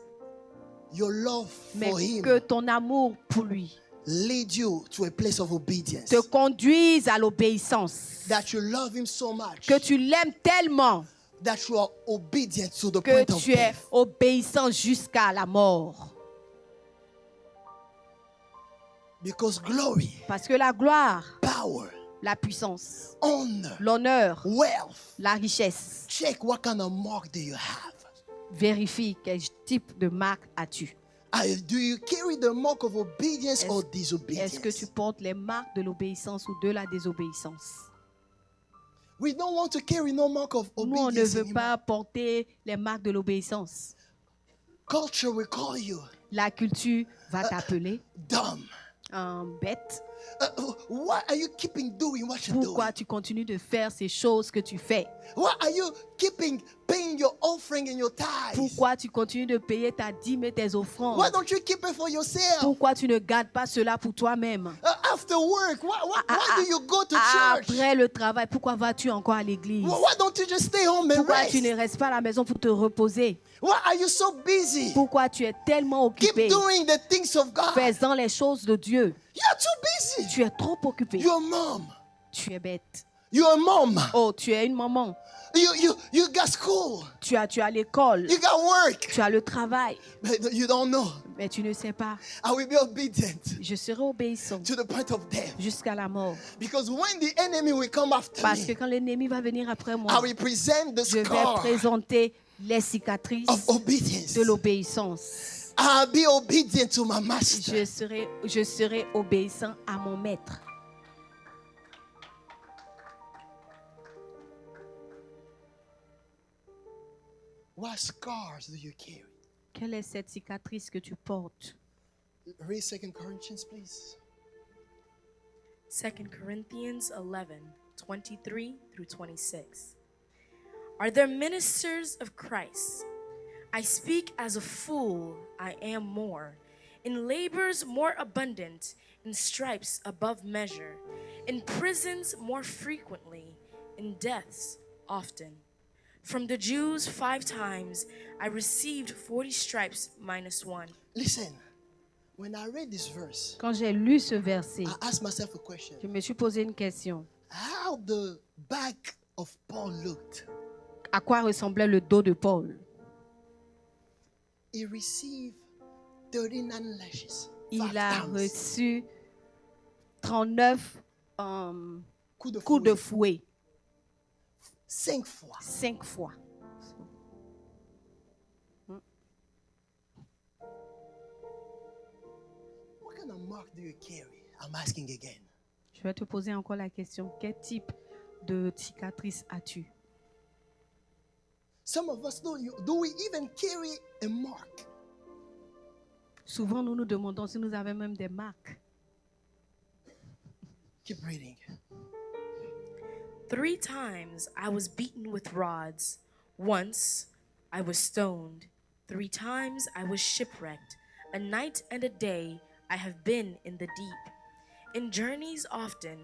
your love mais for Him que ton amour pour lui lead you to a place of obedience. te conduise à l'obéissance, That you love Him so much que tu l'aimes tellement that you are obedient to the que point of tu es death. obéissant jusqu'à la mort. Because glory, Parce que la gloire, power, la puissance, honor, l'honneur, wealth. la richesse. Check what kind of mark do you have. Vérifie quel type de marque as-tu. Do you carry the mark of obedience or disobedience? Est-ce que tu portes les marques de l'obéissance ou de la désobéissance? We don't want to carry no mark of Nous, on ne obedience veut anymore. pas porter les marques de l'obéissance. Culture will call you La culture va t'appeler dumb. bête. Why are you keeping doing what you're Pourquoi doing? tu continues de faire ces choses que tu fais? Why are you keeping paying your offering and your tithes? Pourquoi tu continues de payer ta dîme et tes Why offrandes? don't you keep it for yourself? Pourquoi tu ne gardes pas cela pour toi-même? After work, why do you go to church? Après le travail, pourquoi vas-tu encore à l'église? Why don't you just stay home and Pourquoi tu ne rest? restes pas à la maison pour te reposer? Why are you so busy? Pourquoi tu es tellement Keep occupé doing the things of God. faisant les choses de Dieu? You're too busy. Tu es trop occupé. You're a mom. Tu es bête. You're a mom. Oh, tu es une maman. You got school. Tu as l'école. You got work. Tu as le travail. But you don't know. Mais tu ne sais pas. I will be obedient Je serai obéissant to the point of death. jusqu'à la mort. Because when the enemy will come after Parce que me, quand l'ennemi va venir après I moi, will present the je vais scar présenter les cicatrices of obedience. de l'obéissance. I'll be obedient to my master. Je serai obéissant à mon maître. What scars do you carry? Quelle est cette cicatrice que tu portes? Read 2 Corinthians, please. 2 Corinthians 11, 23 through 26. Are there ministers of Christ? I speak as a fool, I am more. In labors more abundant, in stripes above measure, in prisons more frequently, in deaths often. From the Jews 5 times I received 40 stripes minus 1. Listen, when I read this verse, Quand j'ai lu ce verset, I asked myself a question. je me suis posé une question. How the back of Paul looked. À quoi ressemblait le dos de Paul? He received 39 lashes. Il 5 a times. reçu 39 Coups de de fouet. fouet, 5 fois. 5 fois. What kind of mark do you carry? I'm asking again. Je vais te poser encore la question. Quel type de cicatrice as-tu? Some of us, do we even carry a mark? Souvent, nous nous demandons si nous avons même des marques. Keep reading. 3 times I was beaten with rods. Once I was stoned. 3 times I was shipwrecked. A night and a day I have been in the deep. In journeys often,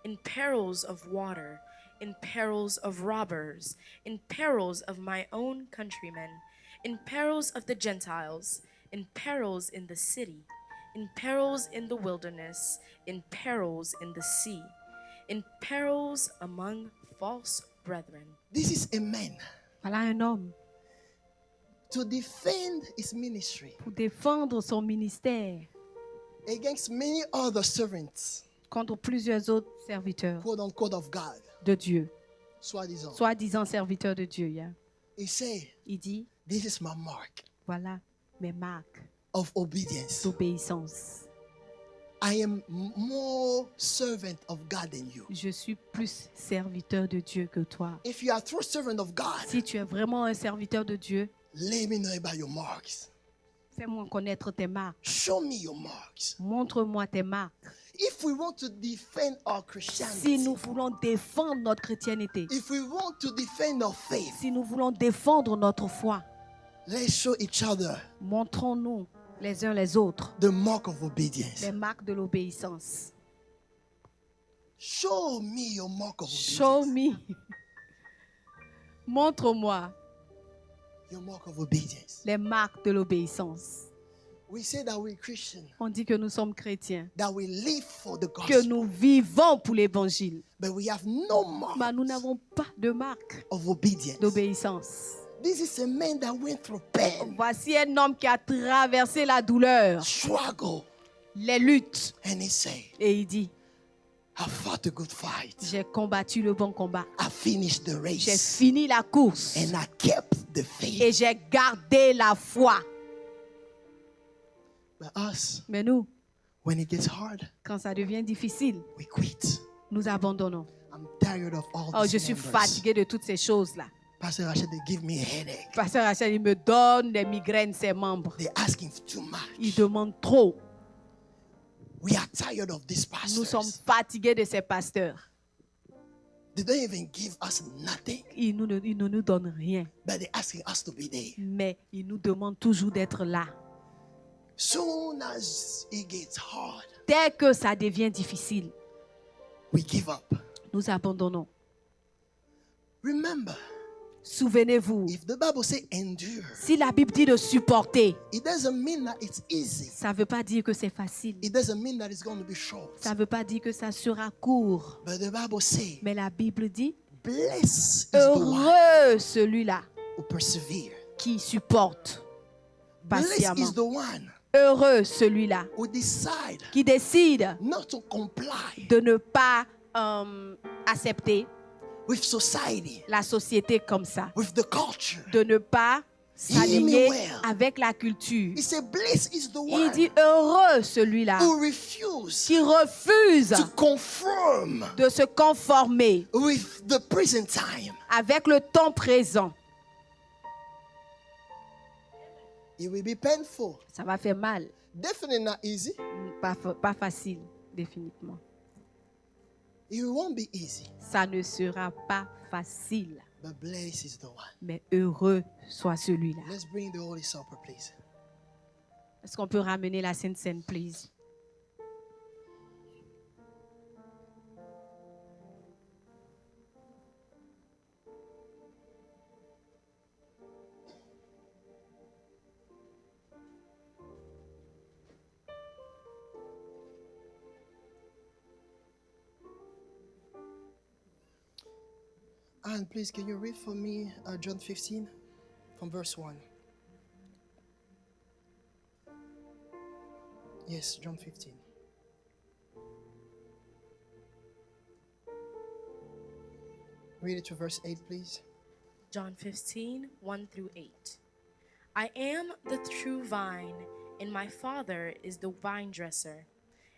in perils of water, in perils of robbers, in perils of my own countrymen, in perils of the Gentiles, in perils in the city, in perils in the wilderness, in perils in the sea, in perils among false brethren. This is a man Voilà un homme to defend his ministry pour défendre son ministère against many other servants, contre plusieurs autres serviteurs quote unquote, of God. de Dieu, Soi-disant. soi-disant serviteurs de Dieu. Yeah. He said, Il dit, this is my mark voilà mes marques of obedience. d'obéissance. I am more servant of God than you. Je suis plus serviteur de Dieu que toi. If you are a true servant of God, Si tu es vraiment un serviteur de Dieu, let me know about your marks. fais-moi connaître tes marques. Show me your marks. Montre-moi tes marques. If we want to defend our Si Christianity, nous voulons défendre notre chrétienté, if we want to defend our faith, si nous voulons défendre notre foi, let's show each other montrons-nous les uns les autres the mark of obedience. les marques de l'obéissance. Show me your mark of obedience. Show me. Montre-moi Your mark of obedience. les marques de l'obéissance. We say that we're Christian, On dit que nous sommes chrétiens, that we live for the que gospel, nous vivons pour l'évangile. but we have no mark Mais nous n'avons pas de marque of obedience. d'obéissance. This is a man that went through pain, Voici un homme qui a traversé la douleur, struggle, les luttes. and he said, Et il dit, I fought a good fight. J'ai combattu le bon combat. I finished the J'ai race. fini la course. And I kept the faith. Et j'ai gardé la foi. But us, Mais nous, when it gets hard, quand ça devient difficile, we quit. nous abandonnons. I'm tired of all Oh, these je suis numbers. fatigué de toutes ces choses-là. Pastor Rachel, they give me a headache. Pasteur Rachel, il me donne des migraines, ses membres. They're asking for too Il much. demande trop. We are tired of these Nous sommes pastors. fatigués de ces pasteurs. They don't even give us nothing, Ils ne nous donnent rien. but they're asking us to be there. Mais ils nous demandent toujours d'être là. Soon as it gets hard, Dès que ça devient difficile, we give up. nous abandonnons. Remember, Souvenez-vous, if the Bible says endure, si la Bible dit de supporter, it doesn't mean that it's easy. ça ne veut pas dire que c'est facile. It doesn't mean that it's going to be short. Ça ne veut pas dire que ça sera court. But the Bible says, Mais la Bible dit, blessed is the one heureux celui-là who persevere. qui supporte Blessed patiemment. is the one Heureux celui-là who decide qui décide not to comply de ne pas accepter with society, la société comme ça, with the culture. de ne pas Hear me s'aligner well. avec la culture. He said, blessed is the Il one dit heureux celui-là who refuse qui refuse to conform de se conformer with the present time. avec le temps présent. It will be painful. Ça va faire mal, Definitely not easy. pas facile, définitivement. It won't be easy. Ça ne sera pas facile, But blessed is the one. mais heureux soit celui-là. Let's bring the Holy Supper, please. Est-ce qu'on peut ramener la Sainte Seine, please? And please, can you read for me John 15 from verse 1? Yes, John 15. Read it to verse 8, please. John 15, 1 through 8. I am the true vine, and my Father is the vine dresser.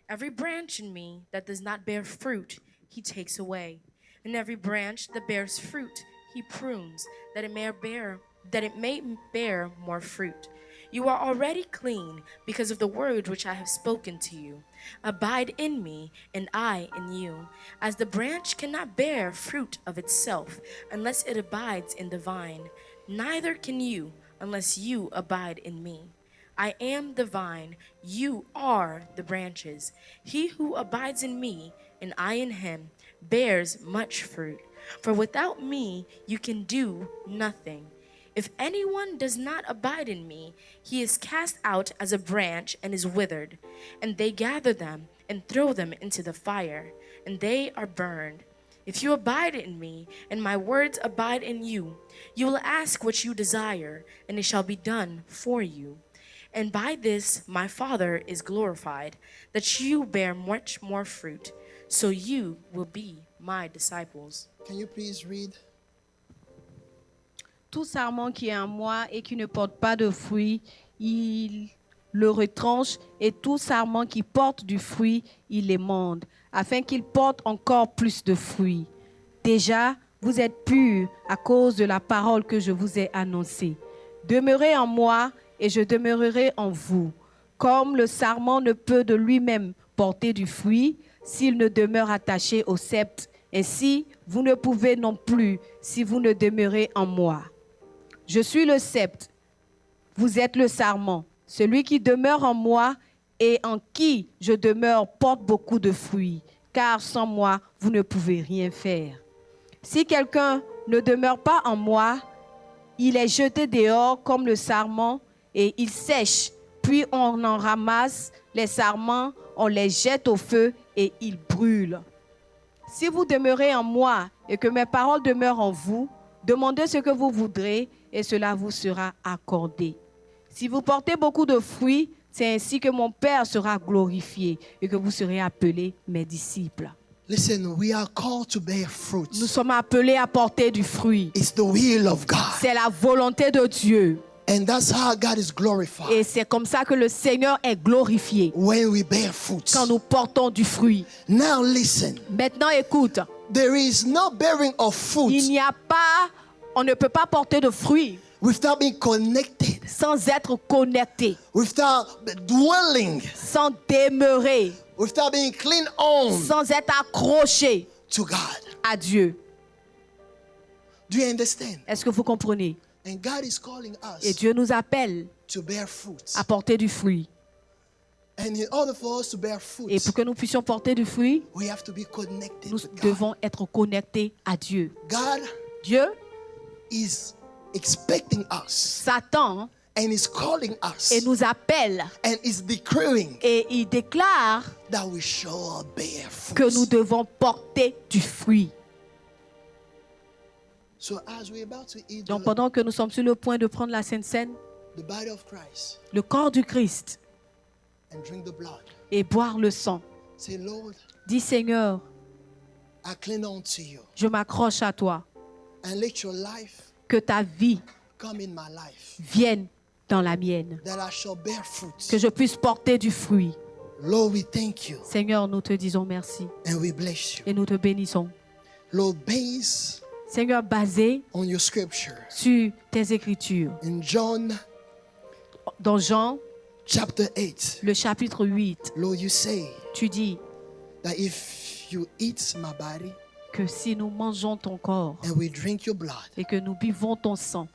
Every branch in me that does not bear fruit, he takes away. And every branch that bears fruit, he prunes, that it may bear more fruit. You are already clean because of the word which I have spoken to you. Abide in me, and I in you. As the branch cannot bear fruit of itself unless it abides in the vine, neither can you unless you abide in me. I am the vine, you are the branches. He who abides in me, and I in him, bears much fruit. For without me you can do nothing. If anyone does not abide in me, he is cast out as a branch and is withered, and they gather them and throw them into the fire, and they are burned. If you abide in me, and my words abide in you, you will ask what you desire, and it shall be done for you. And by this my Father is glorified, that you bear much more fruit, so you will be my disciples. Can you please read? Tout sarment qui est en moi et qui ne porte pas de fruit, il le retranche, et tout sarment qui porte du fruit, il l'émonde, afin qu'il porte encore plus de fruits. Déjà, vous êtes purs à cause de la parole que je vous ai annoncée. Demeurez en moi et je demeurerai en vous. Comme le sarment ne peut de lui-même porter du fruit s'il ne demeure attaché au sceptre, ainsi vous ne pouvez non plus si vous ne demeurez en moi. Je suis le sceptre, vous êtes le sarment. Celui qui demeure en moi et en qui je demeure porte beaucoup de fruits, car sans moi, vous ne pouvez rien faire. Si quelqu'un ne demeure pas en moi, il est jeté dehors comme le sarment et il sèche, puis on en ramasse les sarments, on les jette au feu et ils brûlent. Si vous demeurez en moi et que mes paroles demeurent en vous, demandez ce que vous voudrez et cela vous sera accordé. Si vous portez beaucoup de fruits, c'est ainsi que mon Père sera glorifié et que vous serez appelés mes disciples. Listen, we are called to bear fruit. Nous sommes appelés à porter du fruit. It's the will of God. C'est la volonté de Dieu. And that's how God is glorified. Et c'est comme ça que le Seigneur est glorifié. When we bear fruit. Quand nous portons du fruit. Now listen. Maintenant, écoute. There is no bearing of fruit. Il n'y a pas, on ne peut pas porter de fruit without being connected. Sans être connecté. Without dwelling. Sans demeurer. Without being clean on. Sans être accroché to God. À Dieu. Do you understand? Est-ce que vous comprenez? And God is calling us Et Dieu nous appelle to bear fruit. À porter du fruit. And in order for us to bear fruit, et pour que nous puissions porter du fruit, we have to be connected nous with God. devons être connectés à Dieu. God Dieu is expecting us. S'attend and is calling us. Et nous appelle. And is declaring et il déclare that we shall bear fruit. Que nous devons porter du fruit. So as we're about to eat Donc pendant que nous sommes sur le point de prendre la Sainte Seine, the body of Christ, le corps du Christ, and drink the blood, et boire le sang, say, Lord, dis Seigneur, I cling on to you. Je m'accroche à toi. And let your life que ta vie come in my life. Vienne dans la mienne. That I shall bear fruit. Que je puisse porter du fruit. Lord, we thank you. Seigneur, nous te disons merci. And we bless you. Et nous te bénissons. Lord, base Seigneur, basé on your scripture. Sur tes écritures. In John, dans Jean, chapter 8, le chapitre 8, Lord, you say tu dis that if you eat my body, que si nous mangeons ton corps and we drink your blood, et que nous buvons ton sang,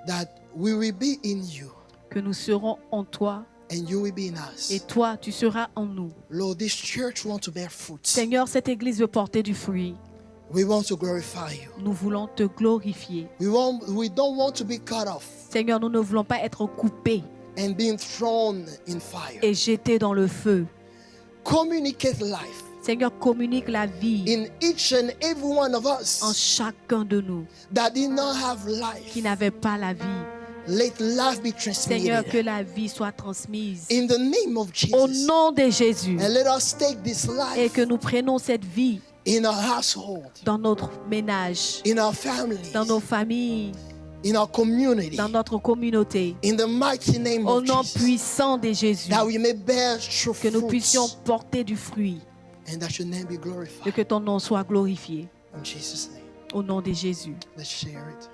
that we will be in you, que nous serons en toi, and you will be in us. Et toi, tu seras en nous. Lord, this church wants to bear fruit. Seigneur, cette église veut porter du fruit. We want to glorify you. Nous voulons te glorifier. We don't want to be cut off. Seigneur, nous ne voulons pas être coupés and being thrown in fire. Et jetés dans le feu. Communicate life. Seigneur, communique la vie in each and every one of us en chacun de nous that did not have life. Qui n'avait pas la vie. Let life be transmitted. Seigneur, que la vie soit transmise. In the name of Jesus. Au nom de Jésus. And let us take this life. Et que nous prenions cette vie. In our household. Dans notre ménage. In our families. Dans nos familles. In our community. Dans notre communauté. In the mighty name Au of nom Jesus. puissant de Jésus. That we may bear true que nous fruits. puissions porter du fruit. And that your name be glorified. Et que ton nom soit glorifié. In Jesus' name. Au nom de Jésus. Let's share it.